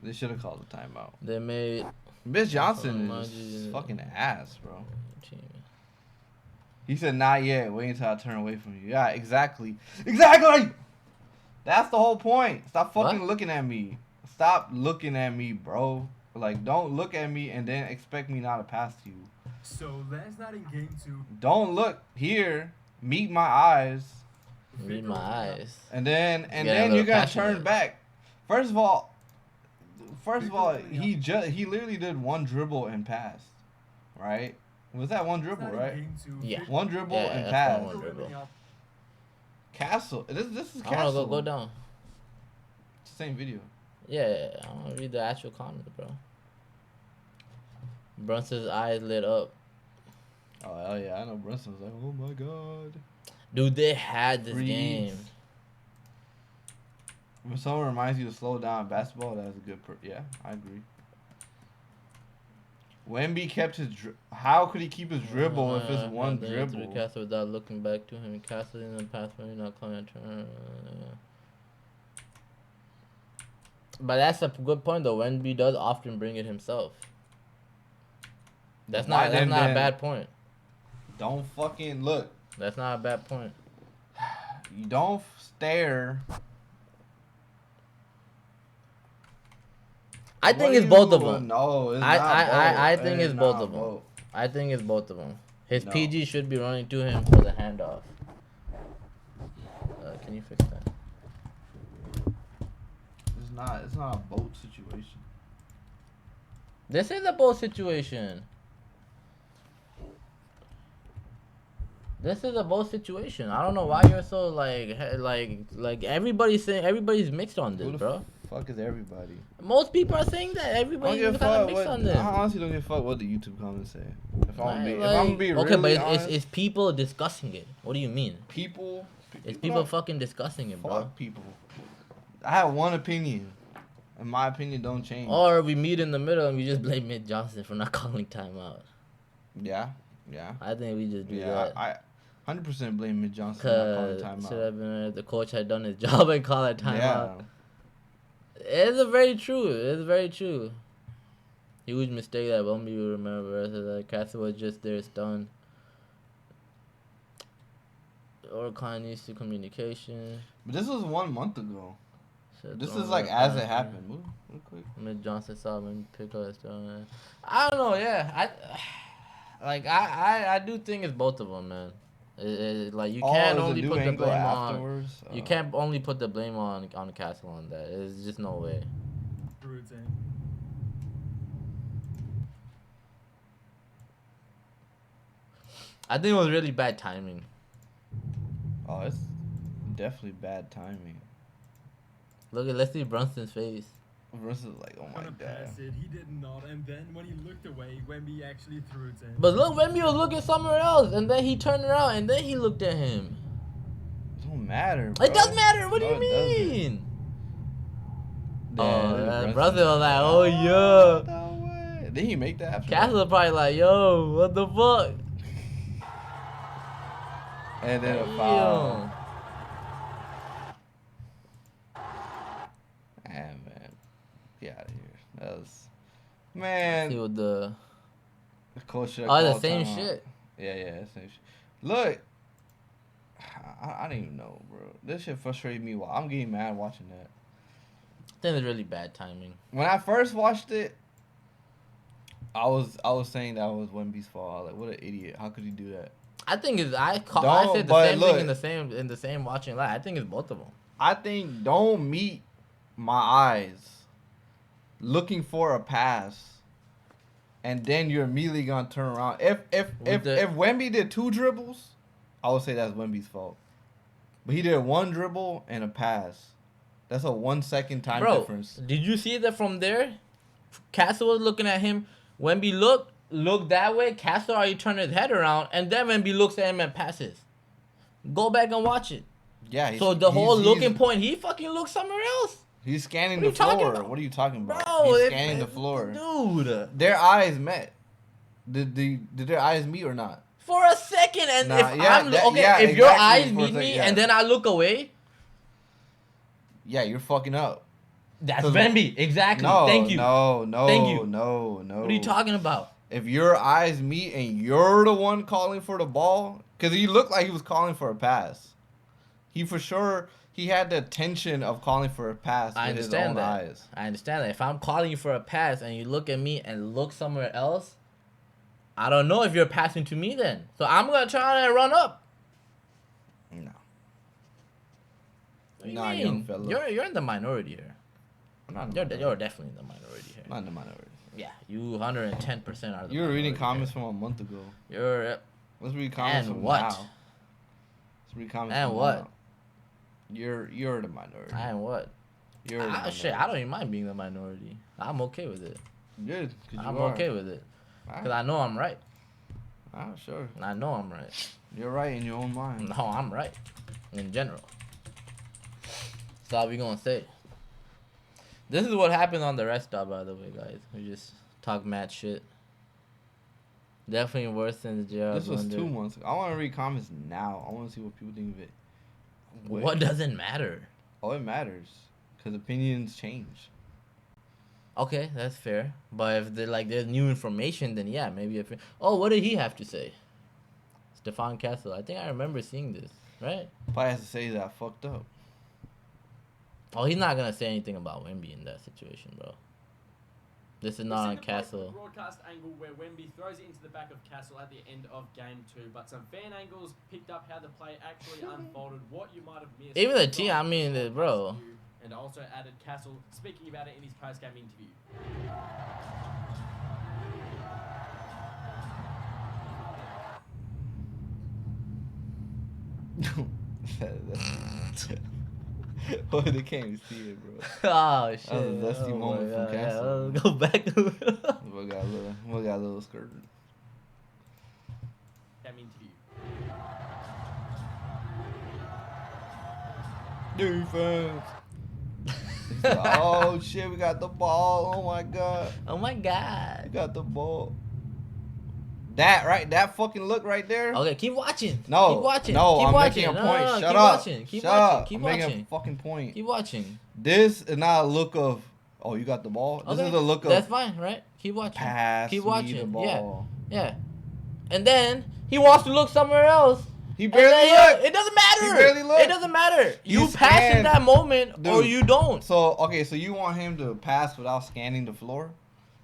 They should have called a timeout. They made. Miss Johnson Oh, is my fucking ass, bro. He said, not yet. Wait until I turn away from you. Yeah, exactly. Exactly! That's the whole point. Stop fucking What? looking at me. Stop looking at me, bro. Like, don't look at me and then expect me not to pass to you. So last night in Game 2, Don't look here. Meet my eyes. Read my eyes. And then Get a you're little gonna passionate. turn back. First of all, he literally did one dribble and passed. Right? Was that one dribble, last night right? in Game 2, Yeah. One dribble Yeah, and that's pass. one dribble. Wembanyama- Castle. This is I Castle. wanna go down. It's the same video. Yeah, I wanna read the actual comments, bro. Brunson's eyes lit up. Oh hell yeah! I know Brunson was like, oh my god. Dude, they had this Breathe. game. When someone reminds you to slow down in basketball, that's a good. Yeah, I agree. Wemby kept his. How could he keep his dribble if it's one dribble? Castle without looking back to him. Castle in the pass when you're not calling a turn. But that's a good point though. Wemby does often bring it himself. That's Why not. That's then- not a then- bad point. Don't fucking look. That's not a bad point. You don't stare. I think What it's do both you- of them. No, it's I not both. I think it's both not of them. both. I think it's both of them. His No. PG should be running to him for the handoff. Can you fix that? It's not a boat situation. This is a both situation. This is a both situation. I don't know why you're so like everybody's saying everybody's mixed on Who this, the bro. Fuck is everybody? Most people are saying that I don't everybody's give a kind of fuck mixed what. on I this. honestly don't give a fuck what the YouTube comments say. If I'm gonna be okay, really but honest, it's people discussing it. What do you mean? people. It's people fucking discussing it, bro. Fuck people. I have one opinion, and my opinion don't change. Or we meet in the middle and we just blame Mitt Johnson for not calling timeout. Yeah. I think we just do Yeah, that. I 100% blame Mitt Johnson for not calling Cause timeout. should have been if the coach had done his job and called a timeout. Yeah. It's very true. It's very true. Huge mistake that Bumby will remember. That Castle was just there stunned. Or kind needs to communication. But this was 1 month ago. Said This don't is like let as that it happened. Move real quick. Mitt Johnson saw him and pick up his stone. I don't know. Yeah, I do think it's both of them, man. Like you Oh, can't there's a only new put the angle blame on. afterwards. You can't only put the blame on Castle on that. There's just no way. Routine. I think it was really bad timing. Oh, it's definitely bad timing. Let's see Brunson's face. Versus like, oh my Gonna god. pass it. He did not. And then when he looked away, Wemby actually threw it in. But look, Wemby was looking somewhere else, and then he turned around, and then he looked at him. It don't matter, bro. It does matter. What No, do it you doesn't. mean? Yeah, Brunson was like, oh yeah. No way. Did he make that after? Castle probably like, yo, what the fuck? And then a foul. Man. Get out of here. That was, man. See what the coach should have the called same timeout. shit. Yeah, same shit. Look, I don't even know, bro. This shit frustrated me while I'm getting mad watching that. I think it's really bad timing. When I first watched it, I was saying that was Wemby's fault. I was like, what an idiot! How could he do that? I think it's I Don't, said the but same look. thing in the same watching live. I think it's both of them. I think don't meet my eyes looking for a pass, and then you're immediately gonna turn around. If Wemby did 2 dribbles, I would say that's Wemby's fault. But he did 1 dribble and a pass. That's a 1 second time difference. Did you see that from there? Castle was looking at him. Wemby looked that way. Castle already turned his head around, and then Wemby looks at him and passes. Go back and watch it. Yeah. So the whole looking point, he fucking looked somewhere else. He's scanning What the are you talking floor. about? What are you talking about? Bro, He's scanning the floor. Dude. Their eyes met. Did their eyes meet or not? For a second, and Nah, if yeah, I'm that- okay, yeah, if your exactly, eyes for a meet second, me yeah. and then I look away, Yeah, you're fucking up. that's 'Cause- Wemby. Exactly. No, Thank you. No, Thank you. No. What are you talking about? If your eyes meet and you're the one calling for the ball, because he looked like he was calling for a pass. He for sure, he had the intention of calling for a pass I with his understand own that. eyes. I understand that. If I'm calling you for a pass and you look at me and look somewhere else, I don't know if you're passing to me then. So I'm gonna try and run up. No. What do you Nah, mean? young fella. You're in the minority here. I'm not in the You're minority. definitely in the minority here. Not in the minority. Yeah, you 110% are the You were reading minority comments here. from a month ago. You're Let's read comments And from what? now. Let's read comments And from what? now. You're the minority. I am what? You're the minority. Shit, I don't even mind being the minority. I'm okay with it. Good. 'Cause I'm you are. okay with it. Alright. Because I know I'm right. Sure. I know I'm right. You're right in your own mind. No, I'm right. In general. That's all we gonna say. This is what happened on the RestStopp, by the way, guys. We just talk mad shit. Definitely worse than the JR This was blunder. 2 months ago. I want to read comments now. I want to see what people think of it. Wait. What doesn't matter? Oh, it matters. Because opinions change. Okay, that's fair. But if there's new information, then yeah, maybe if what did he have to say? Stefan Castle. I think I remember seeing this, right? Probably has to say that I fucked up. Oh, he's not gonna say anything about Wemby in that situation, bro. This is not on We've seen the Castle. broadcast angle where Wemby throws it into the back of Castle at the end of game 2, but some fan angles picked up how the play actually unfolded, what you might have missed. Even the team, I mean, bro. And also added Castle speaking about it in his post-game interview. Oh, they can't even see it, bro. Oh shit! That was a dusty moment from Castle. Let's go back. We got a little skirt. Game interview. Defense. He's like, oh shit, we got the ball. Oh my god. Oh my We god. got the ball. That fucking look right there. Okay, keep watching. No, keep watching. no, keep I'm watching. making a No, point. no, no, Shut keep up. Watching. Keep Shut watching. up. Keep I'm watching. making a fucking point. Keep watching. This is not a look of, oh, you got the ball. This Okay, is a look of, that's fine, right? Keep watching. pass Keep me watching. the ball. Yeah. And then he wants to look somewhere else. He And barely then, looked. It doesn't matter. He barely looked. It doesn't matter. You You pass in scanned. that moment or Dude. you don't. So, okay, so you want him to pass without scanning the floor?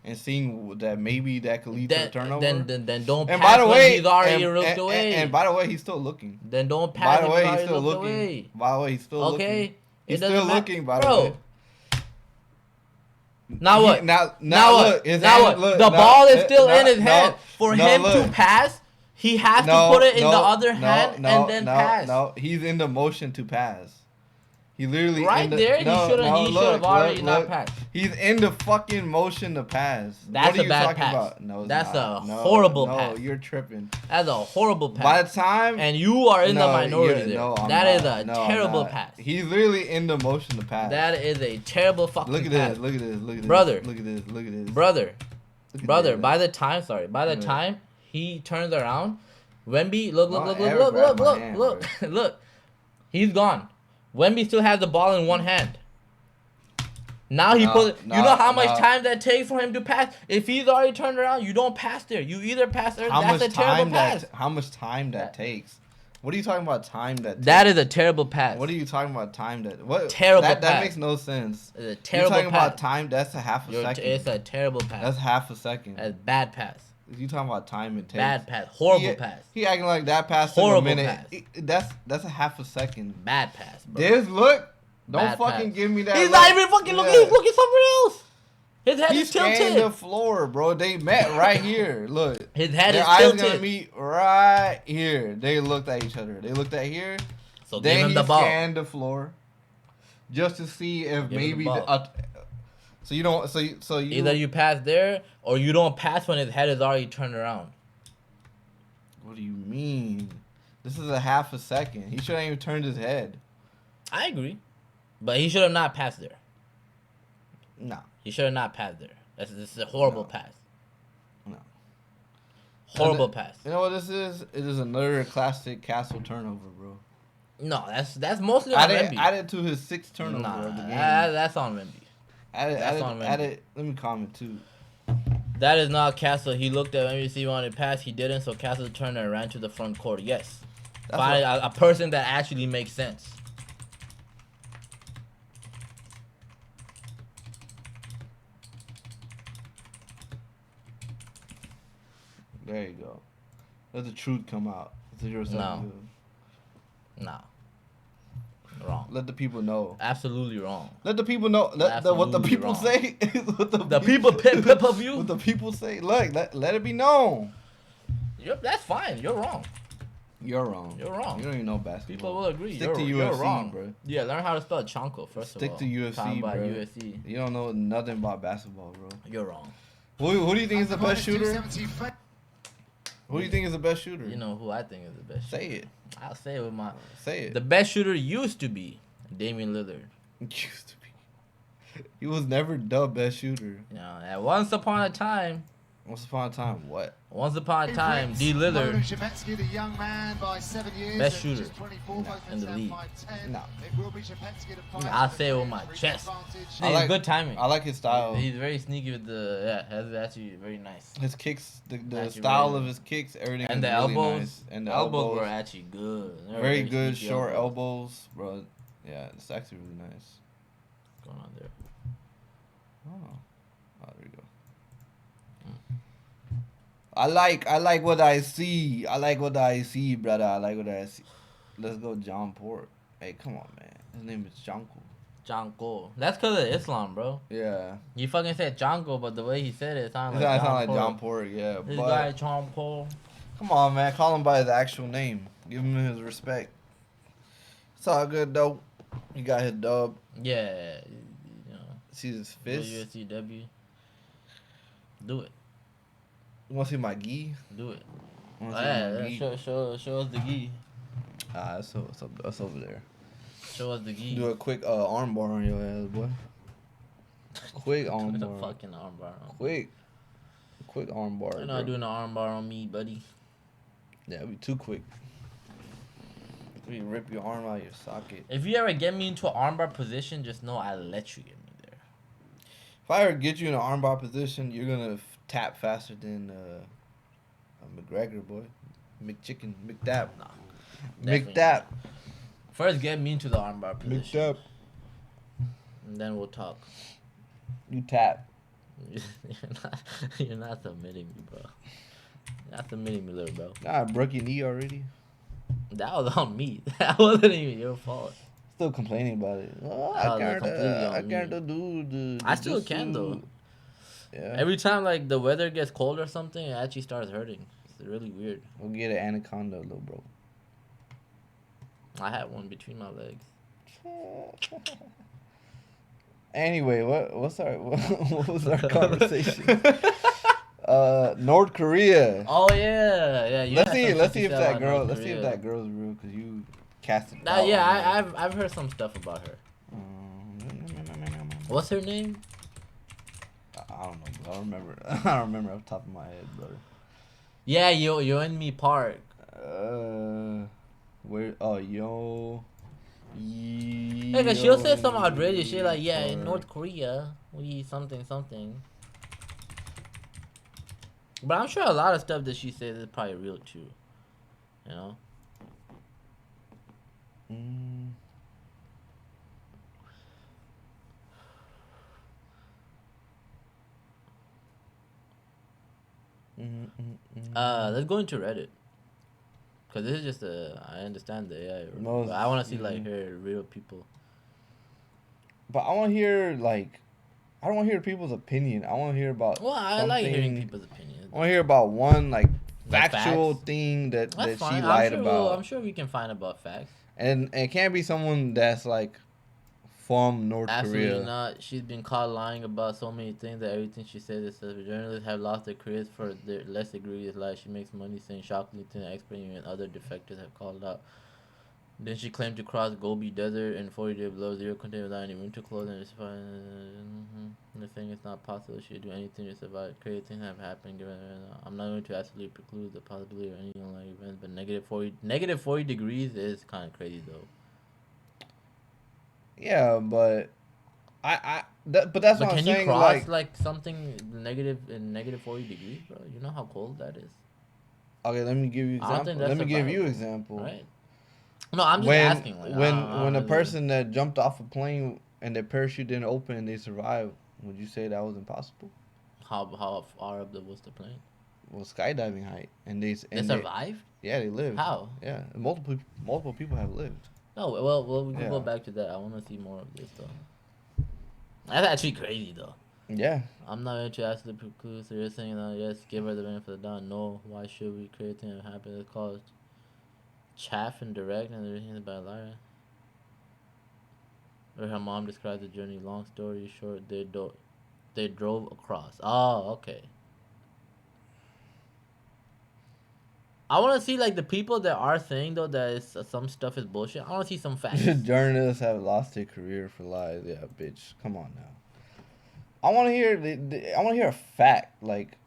and seeing that maybe that could lead to a turnover. Then don't and pass by the way, when he's already looked away. And by the way, he's still looking. Then don't pass by the when way, he's he's already still looked looking. away. By the way, he's still looking. Okay. He's still looking, by the Bro. way. Now what? Now what? Look, his now hand, what? look, The now- ball is still in his no, hand. For him look. to pass, he has to put it in the other hand and then pass. No, he's in the motion to pass. He literally Right in the, there, he should have already not passed. He's in the fucking motion to pass. That's what are a you bad talking pass. about? No, it's That's not. a No, horrible no, pass. You're tripping. That's a horrible pass. By the time, and you are in the no, minority yeah, there. no, I'm That is not. a No, I'm terrible not. pass. He's literally in the motion to pass. That is a terrible fucking Look at pass. this. Look at this. Look at this. Brother. Look at this. Look at this. Brother. Look at Brother, this. by the time he turns around, Wemby, look, hand, look. He's gone. Wemby still has the ball in one hand. Now he put. You know how much time that takes for him to pass? If he's already turned around, you don't pass there. You either pass there. That's a terrible pass. How much time that takes? What are you talking about? Time that. That is a terrible pass. What are you talking about? Time that. What? Terrible That pass. makes no sense. It's a terrible You're talking pass. about time. That's a half a second. It's a terrible pass. That's half a second. That's bad pass. You talking about time it takes? Bad pass. Horrible pass. He acting like that pass took Horrible a minute. pass. That's a half a second. Bad pass, bro. This look. Don't Bad fucking pass. give me that. He's look. not even fucking looking. He's looking somewhere else. His head He's is tilted. scanning the floor, bro. They met right here. Look. His head Their is eyes tilted. gonna meet right here. They looked at each other. They looked at here. So then give him he the ball. scanned the floor, just to see if Give him maybe. the ball. So you don't. So you. Either you pass there or you don't pass when his head is already turned around. What do you mean? This is a half a second. He shouldn't even turned his head. I agree, but he should have not passed there. No. He should have not passed there. This is a horrible pass. No. Horrible pass. You know what this is? It is another classic Castle turnover, bro. No, that's mostly on Wemby. Added to his sixth turnover of the game. That's on Wemby. Added. Let me comment too. That is not Castle. He looked at Wemby, see he wanted to pass. He didn't, so Castle turned and ran to the front court. Yes. By a person that actually makes sense. There you go. Let the truth come out. No. Wrong. Let the people know. Absolutely wrong. Let the people know. What the people wrong. say. The people pip of you. What the people say. Look, let it be known. That's fine. You're wrong. You're wrong. You're wrong. You don't even know basketball. People will agree. Stick to you're UFC, wrong, bro. Yeah, learn how to spell CHANKO first of all. Stick to UFC, Talk about bro. UFC. You don't know nothing about basketball, bro. You're wrong. Who do you think is the best shooter? Who do you think is the best shooter? You know who I think is the best shooter. Say it. I'll say it with my... Say it. The best shooter used to be Damian Lillard. Used to be. He was never the best shooter. You know, at once upon a time... Once upon a time, what? Once upon a time, D. Lillard, the young man by 7 years, best shooter in the league. No. I'll say it with my chest. I like good timing. I like his style. He's very sneaky with the... Yeah, that's actually very nice. His kicks, the Actually style really of his kicks, everything And is the really elbows. nice. And the elbows were actually good. They were very good sneaky short elbows, bro. Yeah, it's actually really nice. What's going on there? Oh, there we go. I like what I see. I like what I see, brother. I like what I see. Let's go, John Port. Hey, come on, man. His name is Chanko. Chanko. That's because of Islam, bro. Yeah. You fucking said Chanko, but the way he said it sounded It like sound like John John Port, yeah. This but guy, Chanko. come on, man. Call him by his actual name. Give him his respect. It's all good, though. He got his dub. Yeah. You know. See his fist. USCW. Do it. You want to see my gi? Do it. You Oh, wanna see yeah, my gi? show us the gi. That's over there. Show us the gi. Do a quick armbar on your ass, boy. Quick Put a armbar. fucking armbar on. Quick armbar. You're not doing an armbar on me, buddy. Yeah, it'd be too quick. We rip your arm out of your socket. If you ever get me into an armbar position, just know I'll let you get me there. If I ever get you in an armbar position, you're gonna tap faster than McGregor, boy. McChicken, McDap. Nah. definitely McDap. not. First, get me into the armbar position. McDap. And then we'll talk. You tap. You're not submitting me, bro. You're not submitting me, little bro. Nah, I broke your knee already. That was on me. That wasn't even your fault. Still complaining about it. Oh, That was I can't completely on do the I still can though. Yeah. Every time like the weather gets cold or something, it actually starts hurting. It's really weird. We'll get an anaconda, little bro. I had one between my legs. Anyway, what was our conversation? North Korea. Oh yeah. You Let's had see. some Let's shit see to if say that about girl. North Let's see if Korea. that girl's real because you casted. Yeah, I've heard some stuff about her. What's her name? I don't know. Bro. I don't remember. I don't remember off the top of my head, brother. Yeah, Yo and Me Park. Where? Oh, yo. Yeah, cause she'll say some outrageous shit like, yeah, in North Korea, we something. But I'm sure a lot of stuff that she says is probably real too. You know? Let's go into Reddit. Cause this is just I understand the AI. But I want to see like her real people. But I want to hear like, I don't want to hear people's opinion. I want to hear about. Well, I like hearing people's opinions. I want to hear about one like Like factual facts? thing that That's she fine. lied about. I'm sure we can find about facts. And it can't be someone that's like from North Absolutely Korea. not. She's been caught lying about so many things that everything she says is journalists have lost their careers for their less egregious lies. She makes money saying shockingly things experts and other defectors have called out. Then she claimed to cross Gobi Desert in 40 days below zero container without any winter clothing. The thing is not possible. She would do anything to survive. Crazy things have happened. I'm not going to absolutely preclude the possibility or anything like events, but negative 40 degrees is kind of crazy though. Yeah, but but that's what I'm saying. Can you cross like something negative 40 degrees, bro? You know how cold that is. Okay, let me give you example. Let me give you example. Right? No, I'm just asking. Like, when a person that jumped off a plane and their parachute didn't open and they survived, would you say that was impossible? How far up was the plane? Well, skydiving height, and they survived. Yeah, they lived. How? Yeah, multiple people have lived. No, well, we can go back to that. I want to see more of this though. That's actually crazy though. Yeah. I'm not into absolute preclude. So you're saying that yes, give her the benefit of the doubt. No, why should we create things that happen? It's called chaff and direct, and they're hinted by a liar. Or her mom described the journey. Long story short, they drove across. Oh, okay. I want to see like the people that are saying though that some stuff is bullshit. I want to see some facts. Journalists have lost their career for lies. Yeah, bitch. Come on now. I want to hear I want to hear a fact. Like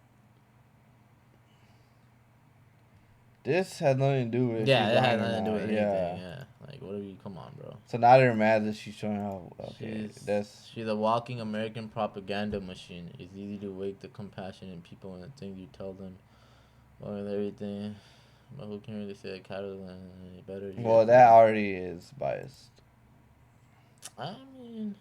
this has nothing to do with. Yeah, it has nothing to do with anything. Yeah. Like what are you? Come on, bro. So now they're mad that she's showing how. Okay, she's a walking American propaganda machine. It's easy to wake the compassion in people and the things you tell them. Well, and everything, but who can really say that capitalism any better? Well, that already is biased. I mean,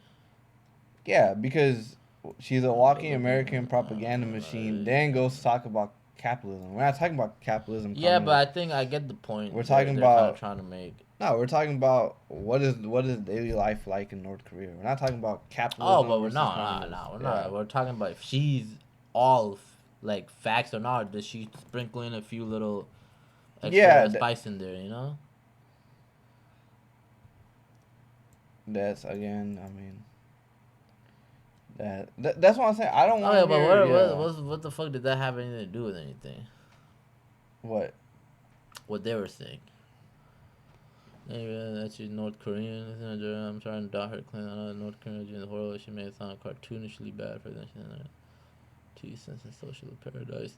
yeah, because she's a walking American propaganda machine. Then goes to talk about capitalism. We're not talking about capitalism. Yeah, but I think I get the point. We're talking about trying to make. No, we're talking about what is daily life like in North Korea. We're not talking about capitalism. Oh, but we're not. We're talking about if she's all. Like facts or not, does she sprinkle in a few little extra spice in there, you know? That's again, I mean, that's what I'm saying. I don't want. Oh yeah, but what the fuck did that have anything to do with anything? What? What they were saying. Anyway, that's she's North Korean. I'm trying to doubt her claim that North Korean is horrible. She made it sound cartoonishly bad for them. 2 cents in social paradise.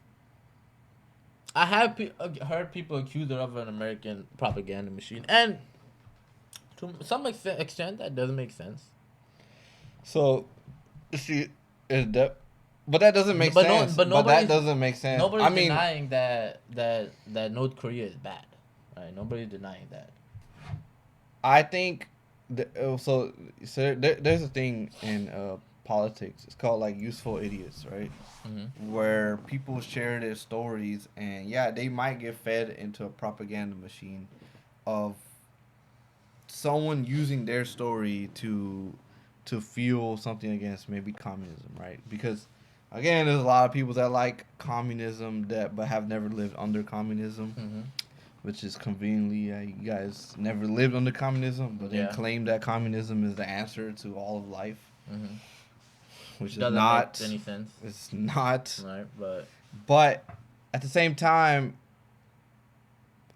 I have heard people accuse her of an American propaganda machine, and to some extent that doesn't make sense. So, she is that, but that doesn't make sense. But that doesn't make sense. Nobody's denying that North Korea is bad, right? Nobody's denying that. I think, there's a thing in politics. It's called like Useful Idiots, right? Mm-hmm. Where people share their stories, and yeah, they might get fed into a propaganda machine of someone using their story to fuel something against maybe communism, right? Because again, there's a lot of people that like communism but have never lived under communism. Mm-hmm. Which is conveniently, you guys never lived under communism, but then claim that communism is the answer to all of life. Mm-hmm. Which doesn't is not make any sense. It's not. Right, but at the same time,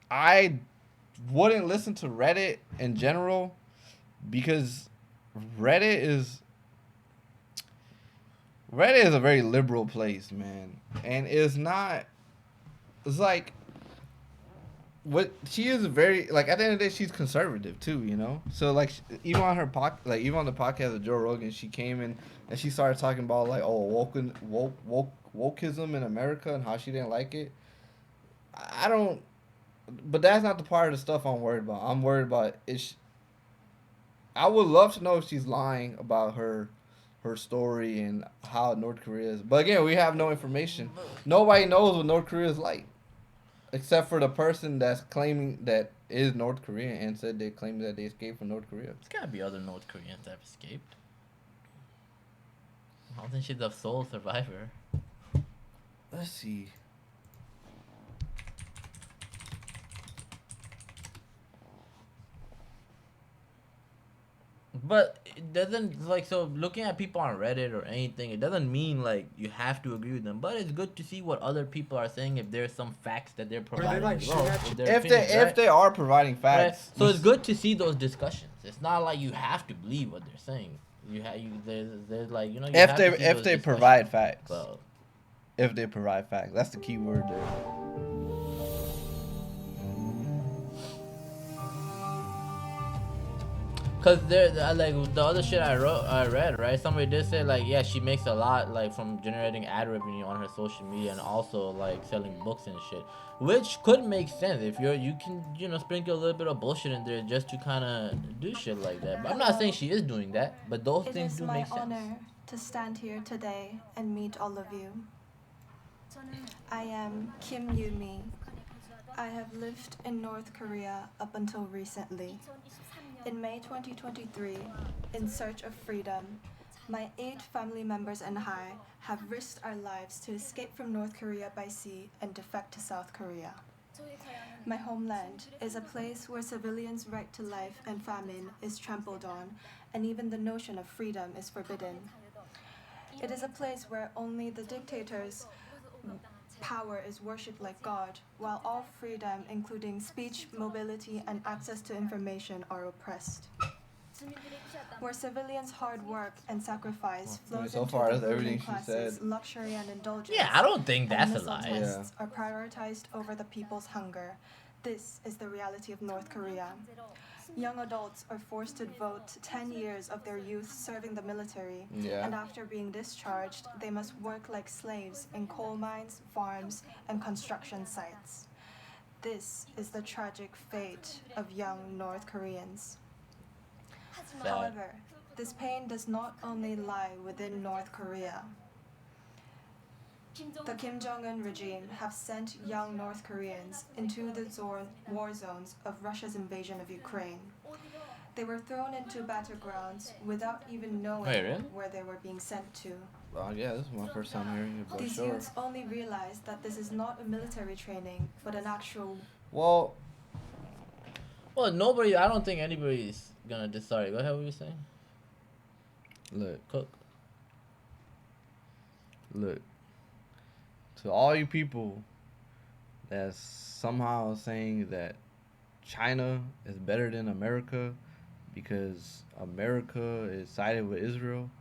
I wouldn't listen to Reddit in general because Reddit is a very liberal place, man, and it's not. It's like. What she is very like at the end of the day she's conservative too, you know. So like even on the podcast of Joe Rogan, she came in and she started talking about like wokeism in America and how she didn't like it. I don't, but that's not the part of the stuff I'm worried about. I'm worried about I would love to know if she's lying about her story and how North Korea is. But again, we have no information. Nobody knows what North Korea is like. Except for the person that's claiming that is North Korean and said they claim that they escaped from North Korea. There's gotta be other North Koreans that have escaped. I don't think she's the sole survivor. Let's see. But it doesn't, like, so looking at people on Reddit or anything, it doesn't mean, like, you have to agree with them. But it's good to see what other people are saying if there's some facts that they're providing. If they are providing facts. Right? So it's good to see those discussions. It's not like you have to believe what they're saying. There's like, you know, you if they provide facts. So. If they provide facts. That's the key word there. Cause like the other shit I read, right? Somebody did say like, yeah, she makes a lot like from generating ad revenue on her social media and also like selling books and shit, which could make sense if you can sprinkle a little bit of bullshit in there just to kind of do shit like that. But I'm not saying she is doing that, but those things do make sense. It is my honor to stand here today and meet all of you. I am Kim Yumi. I have lived in North Korea up until recently. In May 2023, in search of freedom, my 8 family members and I have risked our lives to escape from North Korea by sea and defect to South Korea. My homeland is a place where civilians' right to life and famine is trampled on, and even the notion of freedom is forbidden. It is a place where only the dictator's power is worshipped like God, while all freedom, including speech, mobility, and access to information, are oppressed. Where civilians' hard work and sacrifice flows into the ruling classes, luxury and indulgence. Yeah, I don't think that's a lie. Tests are prioritized over the people's hunger. This is the reality of North Korea. Young adults are forced to devote 10 years of their youth serving the military, and after being discharged, they must work like slaves in coal mines, farms, and construction sites. This is the tragic fate of young North Koreans. However, this pain does not only lie within North Korea. The Kim Jong-un regime have sent young North Koreans into the war zones of Russia's invasion of Ukraine. They were thrown into battlegrounds without even knowing where they were being sent to. Yeah, this is my first time hearing it, but These youths only realize that this is not a military training, but an actual... Well, nobody, I don't think anybody's gonna sorry, go ahead, what were you saying? Look. To all you people that's somehow saying that China is better than America because America is sided with Israel,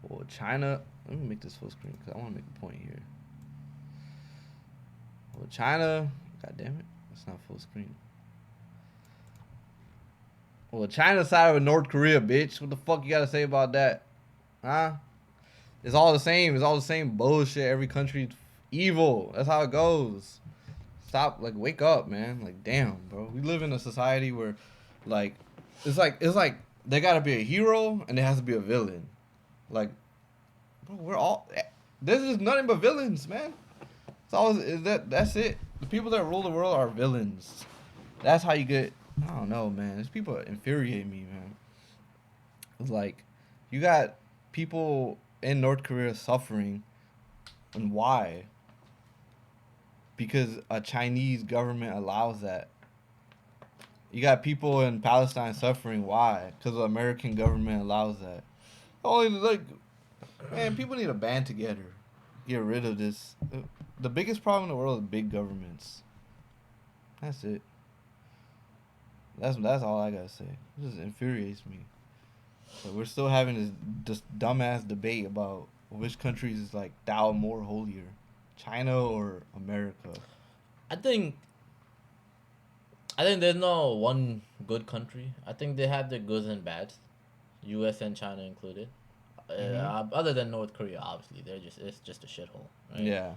well, China, let me make this full screen because I want to make a point here. Well, China, god damn it, it's not full screen. Well, China sided with North Korea, bitch. What the fuck you gotta say about that? Huh? It's all the same. It's all the same bullshit. Every country evil. That's how it goes. Stop, like, wake up, man. Like, damn, bro. We live in a society where, like, it's like there gotta be a hero and there has to be a villain. Like, bro, we're all. This is nothing but villains, man. It's always that's it. The people that rule the world are villains. That's how you get. I don't know, man. These people infuriate me, man. It's like, you got people in North Korea suffering, and why? Because a Chinese government allows that. You got people in Palestine suffering. Why? Because the American government allows that. Only like, man, people need to band together, get rid of this. The biggest problem in the world is big governments. That's it. That's all I gotta say. It just infuriates me. So we're still having this dumbass debate about which countries is like thou more holier, China or America. I think there's no one good country. I think they have their goods and bads, U.S. and China included. Other than North Korea, obviously, it's just a shithole, right? Yeah.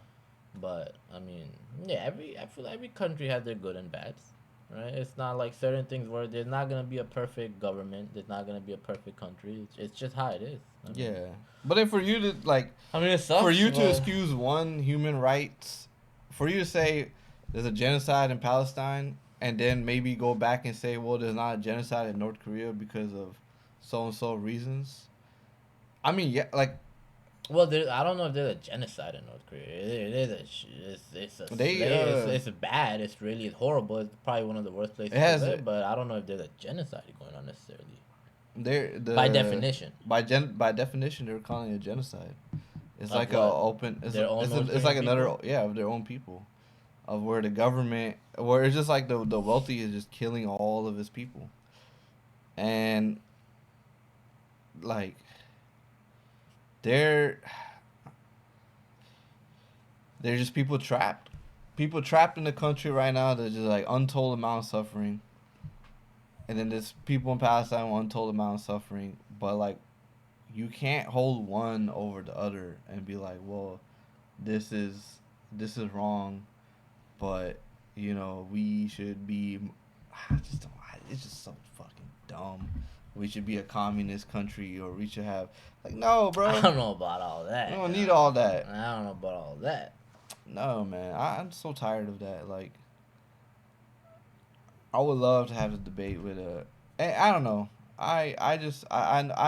But I mean, yeah, I feel every country has their good and bads, right? It's not like certain things where there's not gonna be a perfect government, there's not gonna be a perfect country. It's just how it is. I mean, Yeah, but then for you to like, I mean, it sucks, for you to but- excuse one human rights, for you to say there's a genocide in Palestine, and then maybe go back and say, well, there's not a genocide in North Korea because of so and so reasons. I mean, yeah, like, well, I don't know if there's a genocide in North Korea. It is it's bad. It's really horrible. It's probably one of the worst places to live. But I don't know if there's a genocide going on necessarily. By definition. By definition, they're calling it a genocide. It's Of like what? a open. It's like another people? of their own people, of where the government, where it's just like the wealthy is just killing all of his people, and like. They're just people trapped in the country right now. There's just like untold amount of suffering, and then there's people in Palestine with untold amount of suffering. But like, you can't hold one over the other and be like, well, this is wrong, but you know we should be. I just don't. It's just so fucking dumb. We should be a communist country, or we should have like, no, bro. I don't know about all that. We don't need all that. I don't know about all that. No, man. I'm so tired of that. Like, I would love to have this debate with I don't know. I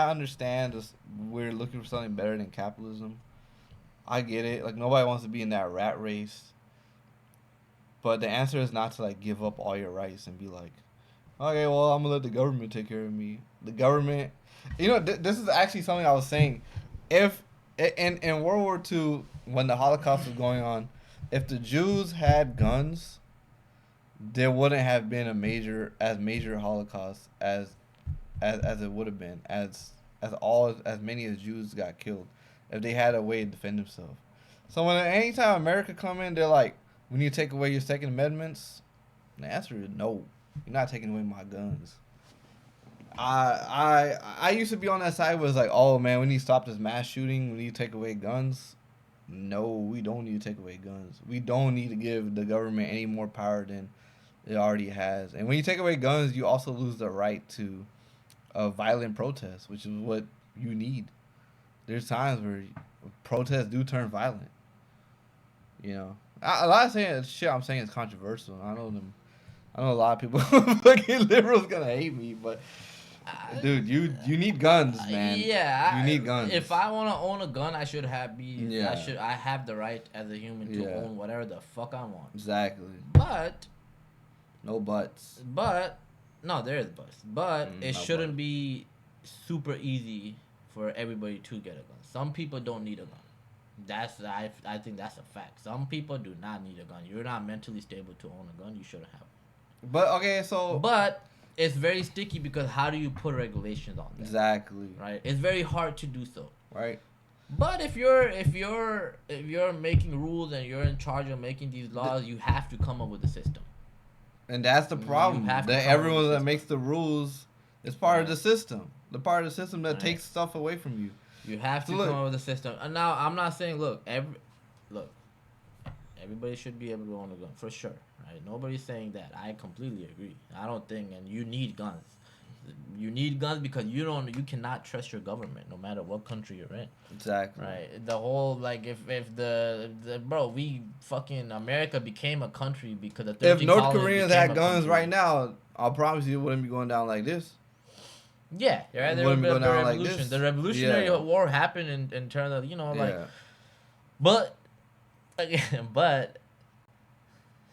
understand this, we're looking for something better than capitalism. I get it. Like, nobody wants to be in that rat race. But the answer is not to like give up all your rights and be like, okay, well, I'm gonna let the government take care of me. The government, you know, this is actually something I was saying. If in World War II, when the Holocaust was going on, if the Jews had guns, there wouldn't have been a major Holocaust as it would have been, as many as Jews got killed, if they had a way to defend themselves. So when anytime America come in, they're like, we need to take away your Second Amendments. The answer is no. You're not taking away my guns. I used to be on that side where it's like, oh man, we need to stop this mass shooting. We need to take away guns. No, we don't need to take away guns. We don't need to give the government any more power than it already has. And when you take away guns, you also lose the right to violent protest, which is what you need. There's times where protests do turn violent. You know, a lot of shit I'm saying is controversial. I know a lot of people fucking liberals gonna hate me, but dude, you need guns, man. Yeah, you need guns. If I want to own a gun, I have the right as a human to own whatever the fuck I want. Exactly. But no buts. But no, there is buts. But it shouldn't be super easy for everybody to get a gun. Some people don't need a gun. I think that's a fact. Some people do not need a gun. You're not mentally stable to own a gun. You shouldn't have. But okay, so it's very sticky because how do you put regulations on that? Exactly. Right. It's very hard to do so. Right. But if you're making rules and you're in charge of making these laws, you have to come up with a system. And that's the problem. That everyone that makes the rules is part of the system. The part of the system that takes stuff away from you. You have to come up with a system. And now I'm not saying everybody should be able to own a gun for sure. Right? Nobody's saying that. I completely agree. I don't think, and you need guns. You need guns because you cannot trust your government no matter what country you're in. Exactly. Right. The whole like if the bro, we fucking America became a country because the 13 if North colonies Koreans became had a guns country. right now, I'll promise you it wouldn't be going down like this. Yeah, right. There would be a revolution. Like the Revolutionary War happened in terms of but again, but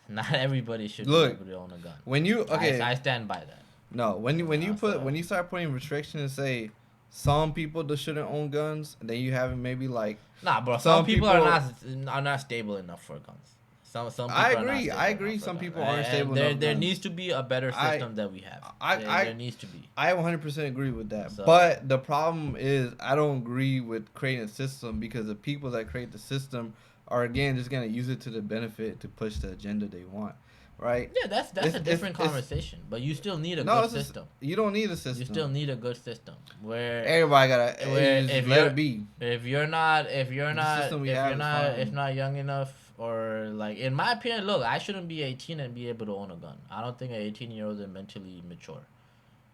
not everybody should be able to own a gun. When you I stand by that. No, when you start putting restrictions and say some people that shouldn't own guns, then you have maybe like bro. Some people are not stable enough for guns. Some people I agree. Some people aren't stable enough. There needs to be a better system that we have. There needs to be. I 100% agree with that. So, but the problem is I don't agree with creating a system because the people that create the system are again just gonna use it to the benefit to push the agenda they want. Right? Yeah, that's a different conversation. But you still need a good system. You don't need a system. You still need a good system where everybody gotta let it be. If you're not young enough, or like in my opinion, look, I shouldn't be 18 and be able to own a gun. I don't think an 18-year-old is mentally mature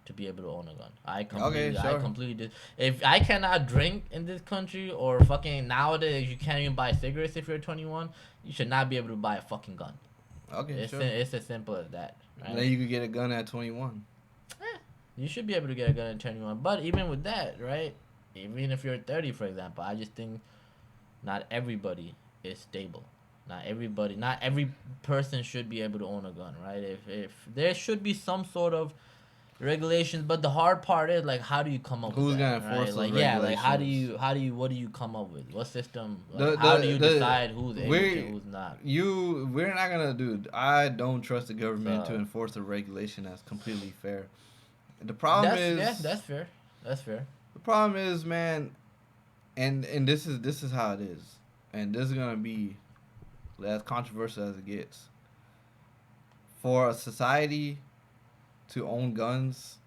to be able to own a gun. I completely if I cannot drink in this country or fucking nowadays you can't even buy cigarettes if you're 21, you should not be able to buy a fucking gun. Okay, it's as simple as that. Right? And then you could get a gun at 21. You should be able to get a gun at 21. But even with that, right? Even if you're 30, for example, I just think not everybody is stable. Not every person should be able to own a gun, right? If there should be some sort of regulations, but the hard part is like how do you come up who's with that, gonna enforce right? those regulations? What do you come up with? What system? Like, how do you decide who's able to, who's not? We're not gonna do. I don't trust the government to enforce a regulation that's completely fair. The problem that's fair. That's fair. The problem is, man, and this is how it is, and this is gonna be as controversial as it gets. For a society to own guns,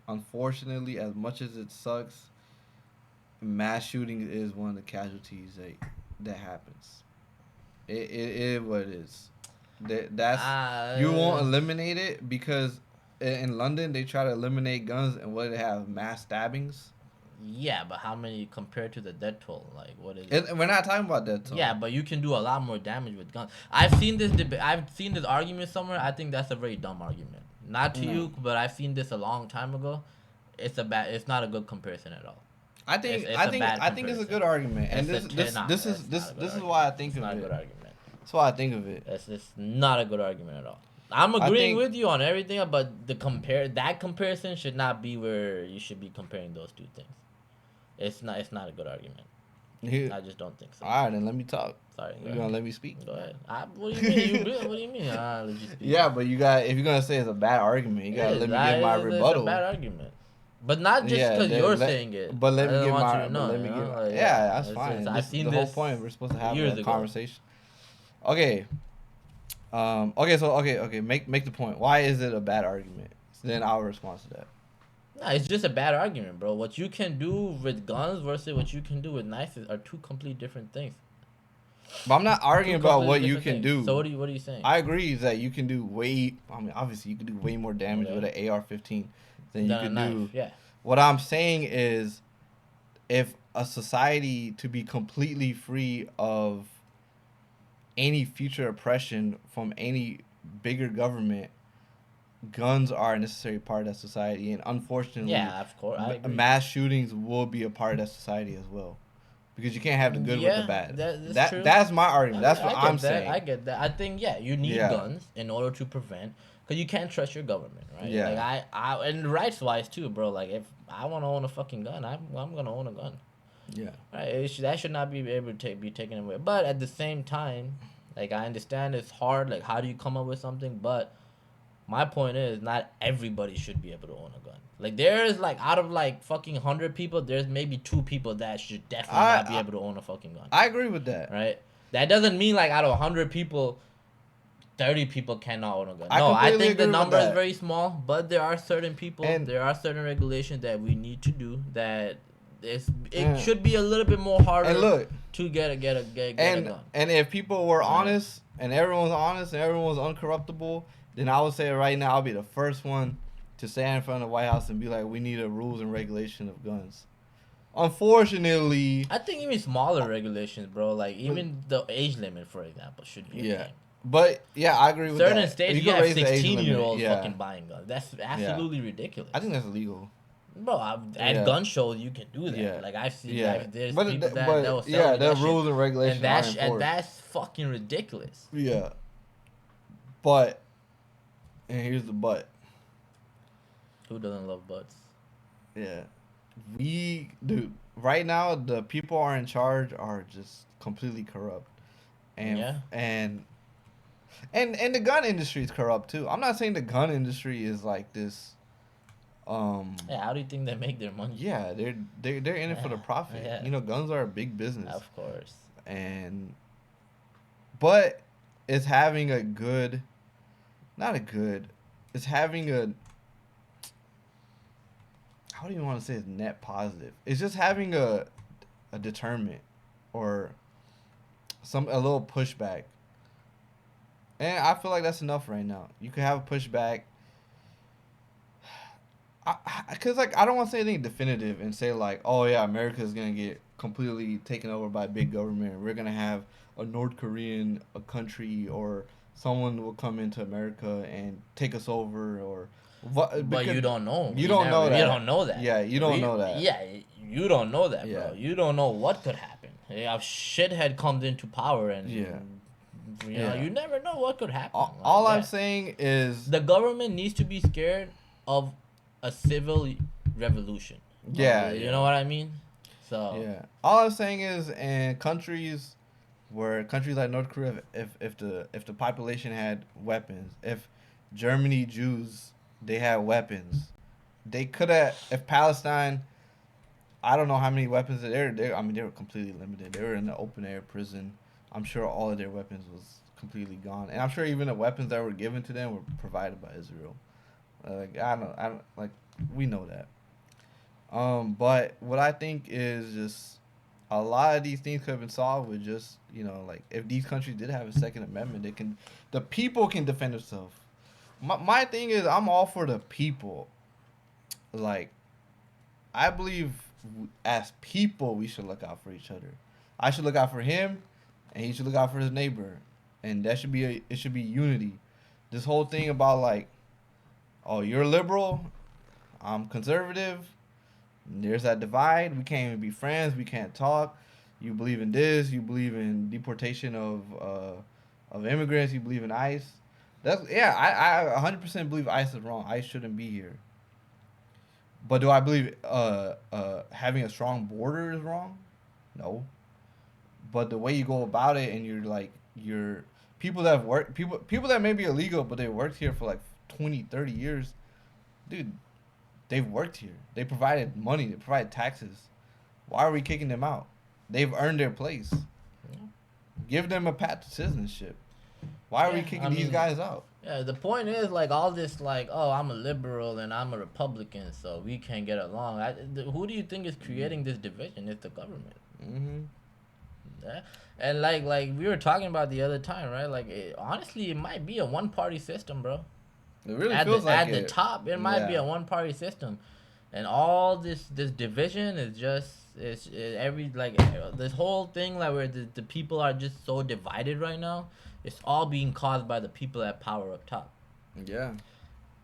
unfortunately, as much as it sucks, mass shooting is one of the casualties that happens. It is what it is. You won't eliminate it because in London they try to eliminate guns and what do they have? Mass stabbings. Yeah, but how many compared to the death toll? Like, what is it? We're not talking about death toll. Yeah, but you can do a lot more damage with guns. I've seen this debate. I've seen this argument somewhere. I think that's a very dumb argument. Not to you, but I've seen this a long time ago. It's not a good comparison at all. I think it's a good argument, and this is why I think of it. Not a good argument. That's why I think of it. It's not a good argument at all. I'm agreeing with you on everything, but that comparison should not be where you should be comparing those two things. It's not a good argument. I just don't think so. All right, then let me talk. Sorry, you're gonna let me speak. Go ahead. What do you mean? What do you mean? Let you speak. Yeah, but if you're gonna say it's a bad argument, you gotta let me get my rebuttal. It's a bad argument, but not just because you're saying it. But let me get my. Yeah, that's fine. I've seen the this whole point. We're supposed to have a conversation. Okay. Okay. Make the point. Why is it a bad argument? So then I'll respond to that. Nah, it's just a bad argument, bro. What you can do with guns versus what you can do with knives are two completely different things. But I'm not arguing about what you can do. So what are you saying? I agree that you can do obviously you can do way more damage with an AR-15 than you can do. Yeah. What I'm saying is, if a society to be completely free of any future oppression from any bigger government, guns are a necessary part of that society, and unfortunately, yeah, of course, mass shootings will be a part of that society as well, because you can't have the good with the bad. That's true. That's my argument. That's what I'm saying. I get that. I think you need guns in order to prevent, because you can't trust your government, right? Yeah. Like I and rights wise too, bro. Like if I want to own a fucking gun, I'm gonna own a gun. Yeah. Right. That should not be able to be taken away. But at the same time, like I understand it's hard. Like how do you come up with something? But my point is, not everybody should be able to own a gun. Like there's like out of like fucking 100 people, there's maybe 2 people that should definitely not be able to own a fucking gun. I agree with that. Right. That doesn't mean like out of 100 people, 30 people cannot own a gun. I think the number is very small, but there are certain people, there are certain regulations that we need to do that it should be a little bit more harder to get a gun. And if people were honest and everyone's honest and everyone's uncorruptible, then I would say right now I'll be the first one to stand in front of the White House and be like, we need a rules and regulation of guns. Unfortunately, I think even smaller regulations, bro. Like even the age limit, for example, should be. Yeah. But yeah, I agree with certain that. states you have 16-year-olds fucking buying guns. That's absolutely ridiculous. I think that's illegal. Bro, at gun shows you can do that. Yeah. Like I've seen, there's but people that will sell yeah, that the rules and regulations are enforced. and that's fucking ridiculous. Yeah. But, and here's the but. Who doesn't love butts? Yeah. Dude, right now the people are in charge are just completely corrupt. And and the gun industry is corrupt too. I'm not saying the gun industry is like this. Yeah, how do you think they make their money? Yeah, they're in it for the profit. Yeah. You know, guns are a big business. Of course. But it's having it's having a, how do you want to say it's net positive? It's just having a deterrent or a little pushback. And I feel like that's enough right now. You can have a pushback. Because, like, I don't want to say anything definitive and say, like, oh, yeah, America is going to get completely taken over by big government. We're going to have a North Korean country, or someone will come into America and take us over, or what. But you don't know. You don't know that. You don't know that. Yeah, you don't know that. Yeah, you don't know that, Yeah. bro. You don't know what could happen. A shithead comes into power and... You know, you never know what could happen. All I'm saying is... The government needs to be scared of a civil revolution. Yeah. You know what I mean? So... Yeah. All I'm saying is, in countries like North Korea, if the population had weapons, if Germany Jews, they had weapons, they could have... If Palestine... I don't know how many weapons they were completely limited. They were in the open air prison. I'm sure all of their weapons was completely gone, and I'm sure even the weapons that were given to them were provided by Israel. We know that. But what I think is just a lot of these things could have been solved with just, you know, like, if these countries did have a Second Amendment, the people can defend themselves. My thing is, I'm all for the people. Like, I believe as people we should look out for each other. I should look out for him, and he should look out for his neighbor, and it should be unity. This whole thing about, like, oh, you're liberal, I'm conservative, there's that divide, we can't even be friends, we can't talk. You believe in this, you believe in deportation of immigrants, you believe in ICE. I 100% believe ICE is wrong. ICE shouldn't be here. But do I believe having a strong border is wrong? No. But the way you go about it, and you're people that have worked, people that may be illegal, but they worked here for like 20, 30 years, dude, they've worked here. They provided money. They provided taxes. Why are we kicking them out? They've earned their place. Give them a path to citizenship. Why are we kicking these guys out? Yeah, the point is, like, all this, like, oh, I'm a liberal and I'm a Republican, so we can't get along. Who do you think is creating this division? It's the government. Mm-hmm. Yeah. And, like we were talking about the other time, right? Like, honestly, it might be a one-party system, bro. It really feels like at the top, it might be a one-party system. And all this division is just... It's this whole thing, like, where the people are just so divided right now, it's all being caused by the people at power up top. Yeah.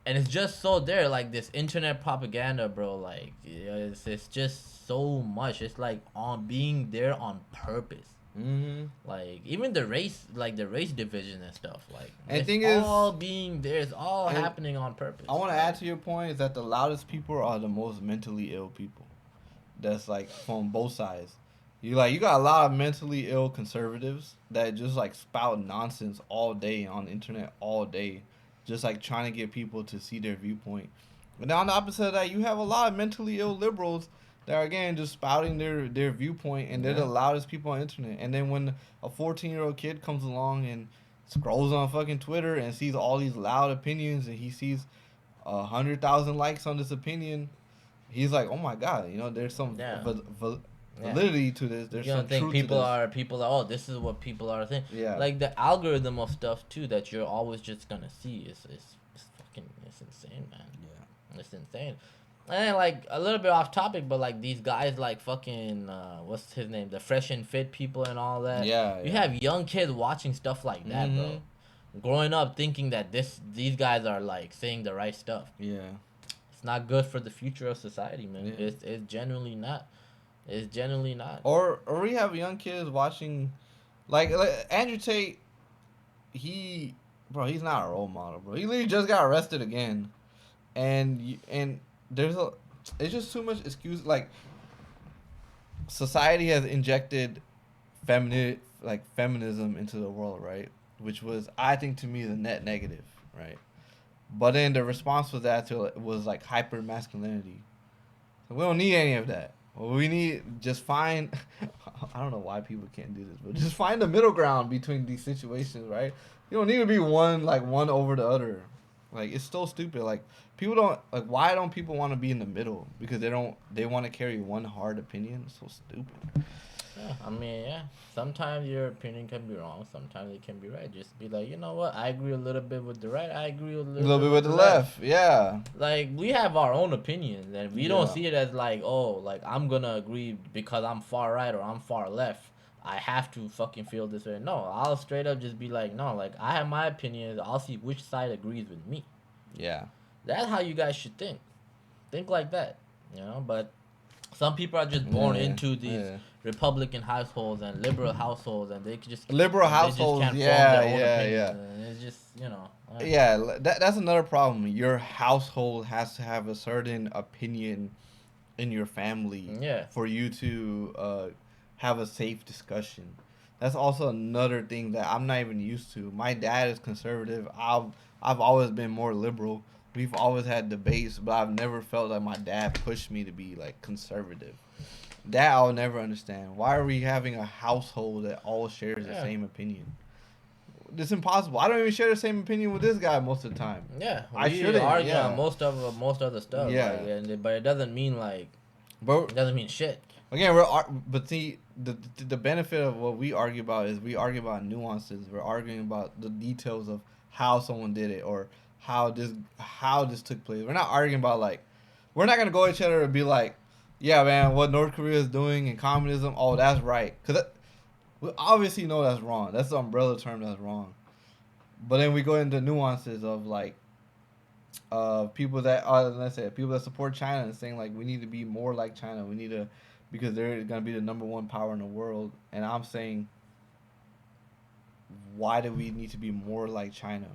And it's just so there, like, this internet propaganda, bro, like, it's just so much. It's like being there on purpose. Mm-hmm. Like, even the race division and stuff, like, and it's thing all is, being there. It's all happening on purpose. I want to add to your point is that the loudest people are the most mentally ill people. That's, like, from both sides. You got a lot of mentally ill conservatives that just, like, spout nonsense all day on the internet all day, just, like, trying to get people to see their viewpoint. But then on the opposite of that, you have a lot of mentally ill liberals that are, again, just spouting their viewpoint, and they're the loudest people on the internet. And then when a 14-year-old kid comes along and scrolls on fucking Twitter and sees all these loud opinions, and he sees 100,000 likes on this opinion, he's like, oh my God, you know, there's some validity to this. There's some think truth people to this. are, oh, this is what people are saying. Yeah. Like, the algorithm of stuff too that you're always just gonna see is fucking, it's insane, man. It's insane. And like a little bit off topic, but like these guys like fucking what's his name? The Fresh and Fit people and all that. Yeah, You yeah. have young kids watching stuff like that, bro. Growing up thinking that these guys are like saying the right stuff. Yeah. It's not good for the future of society, man. Yeah. It's genuinely not. It's genuinely not. Or we have young kids watching, like Andrew Tate. He's not a role model, bro. He literally just got arrested again, and it's just too much excuse. Like, society has injected feminism into the world, right? Which was, I think, to me, the net negative, right? But then the response was like hyper masculinity. So we don't need any of that. What we need, just find, I don't know why people can't do this, but just find the middle ground between these situations, right? You don't need to be one over the other. Like, it's so stupid. Like, people don't, like, why don't people want to be in the middle? Because they want to carry one hard opinion? It's so stupid. Yeah, I mean, yeah. Sometimes your opinion can be wrong. Sometimes it can be right. Just be like, you know what? I agree a little bit with the right. I agree a little bit with the left. Yeah. Like, we have our own opinions, and we don't see it as like, oh, like, I'm gonna agree because I'm far right or I'm far left. I have to fucking feel this way. No, I'll straight up just be like, no, like, I have my opinions. I'll see which side agrees with me. Yeah. That's how you guys should think. Think like that, you know? But some people are just born into these Republican households and liberal households, and they can just liberal households. And it's just, you know. Yeah, that's another problem. Your household has to have a certain opinion in your family. Yeah. For you to have a safe discussion. That's also another thing that I'm not even used to. My dad is conservative. I've always been more liberal. We've always had debates, but I've never felt like my dad pushed me to be like conservative. That I'll never understand. Why are we having a household that all shares the same opinion? It's impossible. I don't even share the same opinion with this guy most of the time. Yeah, I shouldn't argue on most of the stuff. Yeah, like, but it doesn't mean like. It doesn't mean shit. Again, but see, the benefit of what we argue about is we argue about nuances. We're arguing about the details of how someone did it or how this took place. We're not arguing about like, we're not gonna go at each other and be like, yeah, man, what North Korea is doing in communism, oh, that's right, because we obviously know that's wrong. That's the umbrella term that's wrong. But then we go into nuances of like, people that support China and saying like we need to be more like China. We need to, because they're gonna be the #1 power in the world. And I'm saying, why do we need to be more like China?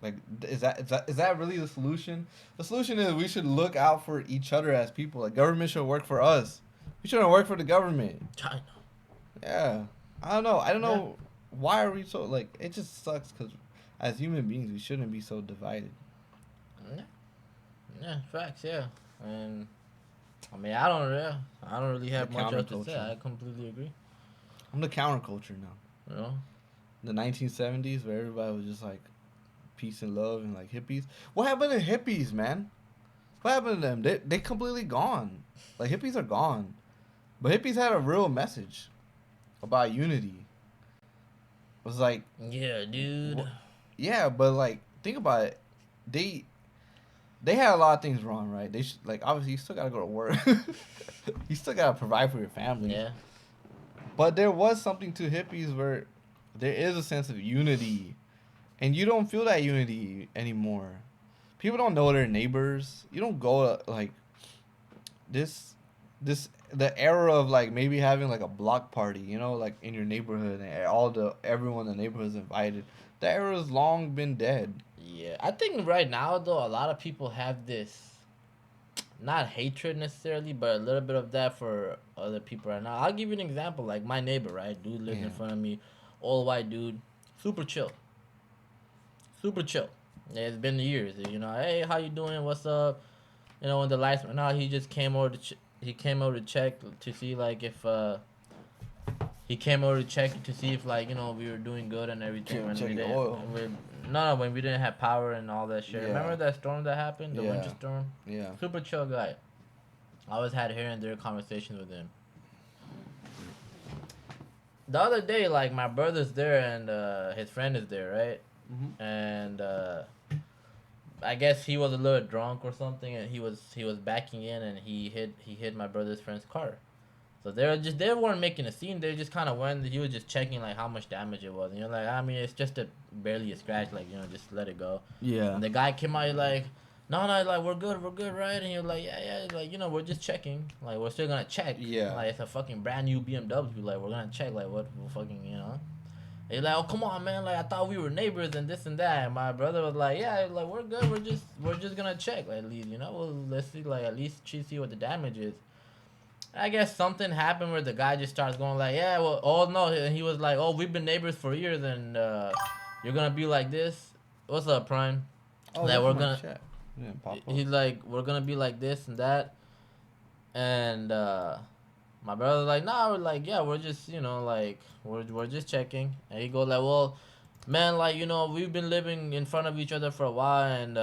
Like, is that really the solution? The solution is we should look out for each other as people. Like, government should work for us. We shouldn't work for the government. China. Yeah. I don't know. Why are we so, like, it just sucks because as human beings, we shouldn't be so divided. Yeah, facts, yeah. And, I mean, I don't really have much else to say. I completely agree. I'm the counterculture now. You know? The 1970s where everybody was just like, peace and love and like hippies. What happened to hippies, man? What happened to them? They completely gone. Like, hippies are gone. But hippies had a real message about unity. It was like, yeah, dude. Yeah, but like, think about it. They had a lot of things wrong, right? They like, obviously you still gotta go to work. You still gotta provide for your family. Yeah. But there was something to hippies where there is a sense of unity. And you don't feel that unity anymore. People don't know their neighbors. You don't go to, like, the era of, like, maybe having, like, a block party, you know, like, in your neighborhood, and everyone in the neighborhood is invited. That era has long been dead. Yeah, I think right now, though, a lot of people have this, not hatred necessarily, but a little bit of that for other people right now. I'll give you an example. Like, my neighbor, right? Dude lives in front of me. Old white dude. Super chill. Super chill. Yeah, it's been years. You know, hey, how you doing? What's up? You know, when the lights went out, he just came over to check to see like if like, you know, we were doing good and everything. When we didn't have power and all that shit. Yeah. Remember that storm that happened, the winter storm? Yeah. Super chill guy. I always had here and there conversations with him. The other day, like, my brother's there and his friend is there, right? Mm-hmm. And I guess he was a little drunk or something, and he was backing in, and he hit my brother's friend's car. So they weren't making a scene. They just kind of went. He was just checking like how much damage it was. And you're like, I mean, it's just barely a scratch. Like, you know, just let it go. Yeah. And the guy came out, he's like, no, like we're good, right? And you're like, yeah, like, you know, we're just checking. Like, we're still gonna check. Yeah. Like, it's a fucking brand new BMW. Like, we're gonna check. Like, what fucking, you know. And he's like, oh, come on, man. Like, I thought we were neighbors and this and that. And my brother was like, yeah, like, we're good. We're just gonna check. Like, at least, you know, well, let's see, like, at least see what the damage is. I guess something happened where the guy just starts going like, yeah, well, oh no, and he was like, oh, we've been neighbors for years, and you're gonna be like this. What's up, Prime? Oh, that we're gonna. Chat. Yeah, pop up. He's like, we're gonna be like this and that, and my brother's like, nah, we're like, yeah, we're just, you know, like, we're just checking, and he goes like, well, man, like, you know, we've been living in front of each other for a while, and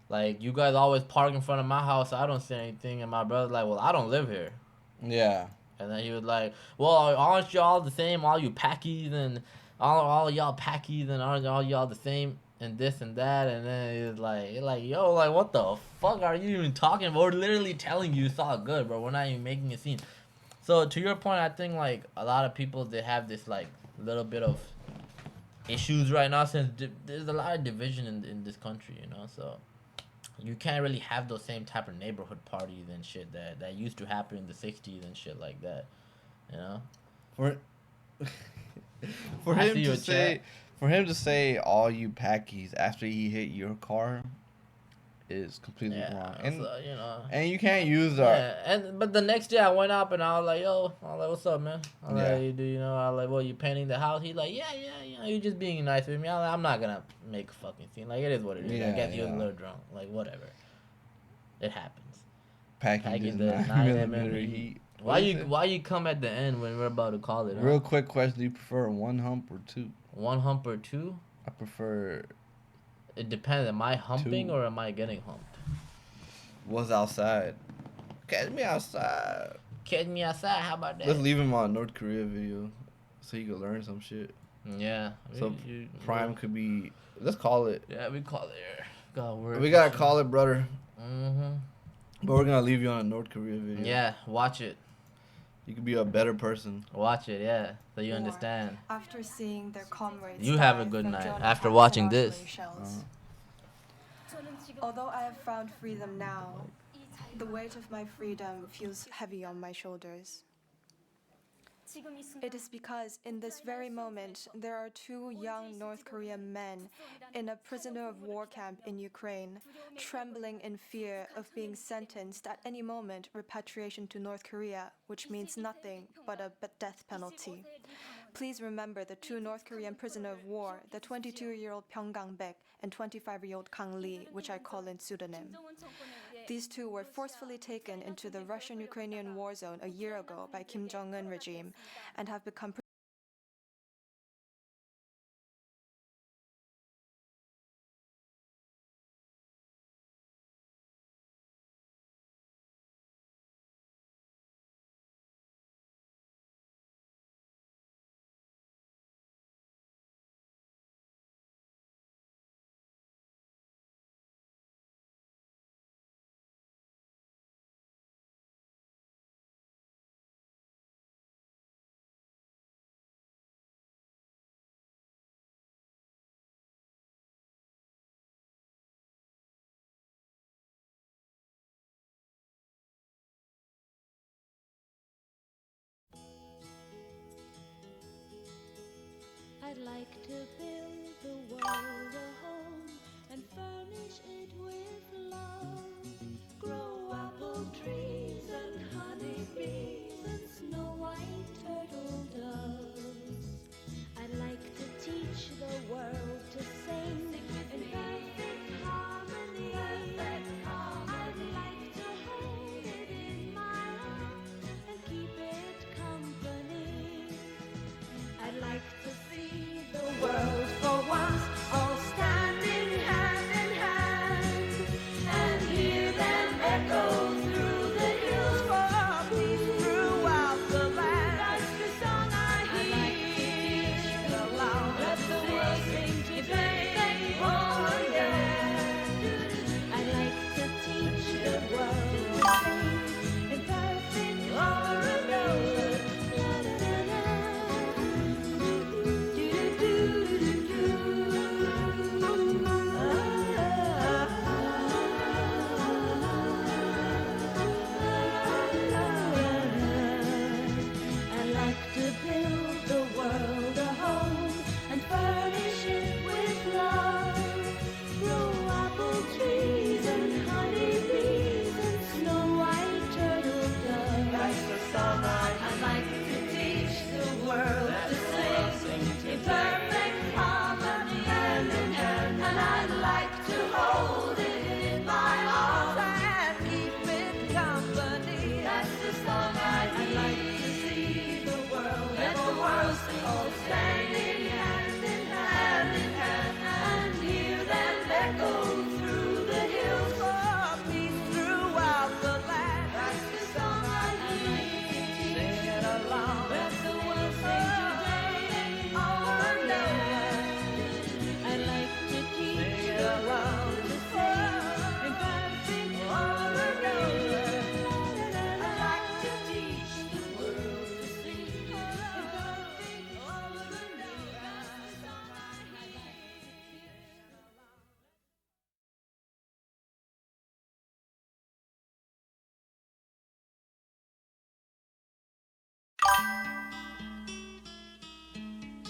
like, you guys always park in front of my house. I don't see anything. And my brother's like, well, I don't live here. Yeah. And then he was like, well, aren't y'all the same? All you packies and all y'all packies and aren't all y'all the same? And this and that. And then he was like, yo, like, what the fuck are you even talking about? We're literally telling you it's all good, bro. We're not even making a scene. So to your point, I think, like, a lot of people, they have this, like, little bit of issues right now since there's a lot of division in this country, you know, so you can't really have those same type of neighborhood parties and shit that used to happen in the 60s and shit like that, you know. For him to say all you packies after he hit your car is completely wrong. And so, you know, and you can't use but the next day I went up and I was like, yo, what's up, man? I was like, you know, I was like, well, you painting the house? He's like, yeah, you know, you're just being nice with me. I'm not gonna make a fucking scene. Like, it is what it is. I guess he was a little drunk. Like, whatever. It happens. Packing the 9mm heat. Why you come at the end when we're about to call it? Real quick question: do you prefer one hump or two? One hump or two? I prefer. It depends. Am I humping or am I getting humped? Was outside. Catch me outside. Catch me outside. How about that? Let's leave him on North Korea video, so you can learn some shit. Yeah. So Prime could be. Let's call it. Yeah, we call it. We gotta call it, brother. Mhm. But we're gonna leave you on a North Korea video. Yeah, watch it. You could be a better person. Watch it, yeah, so you understand. After seeing their comrades. You have a good night after watching this. Although I have found freedom now, the weight of my freedom feels heavy on my shoulders. It is because in this very moment, there are two young North Korean men in a prisoner of war camp in Ukraine, trembling in fear of being sentenced at any moment repatriation to North Korea, which means nothing but a death penalty. Please remember the two North Korean prisoner of war, the 22-year-old Pyong Gang-baek and 25-year-old Kang Lee, which I call in pseudonym. These two were forcefully taken into the Russian-Ukrainian war zone a year ago by Kim Jong-un regime and have become I'd like to build the world a home and furnish it with love. Grow apple trees and honey bees and snow white turtle doves. I'd like to teach the world to sing in perfect harmony. I'd like to hold it in my arms and keep it company. I'd like to see the world for once, all standing hand in hand.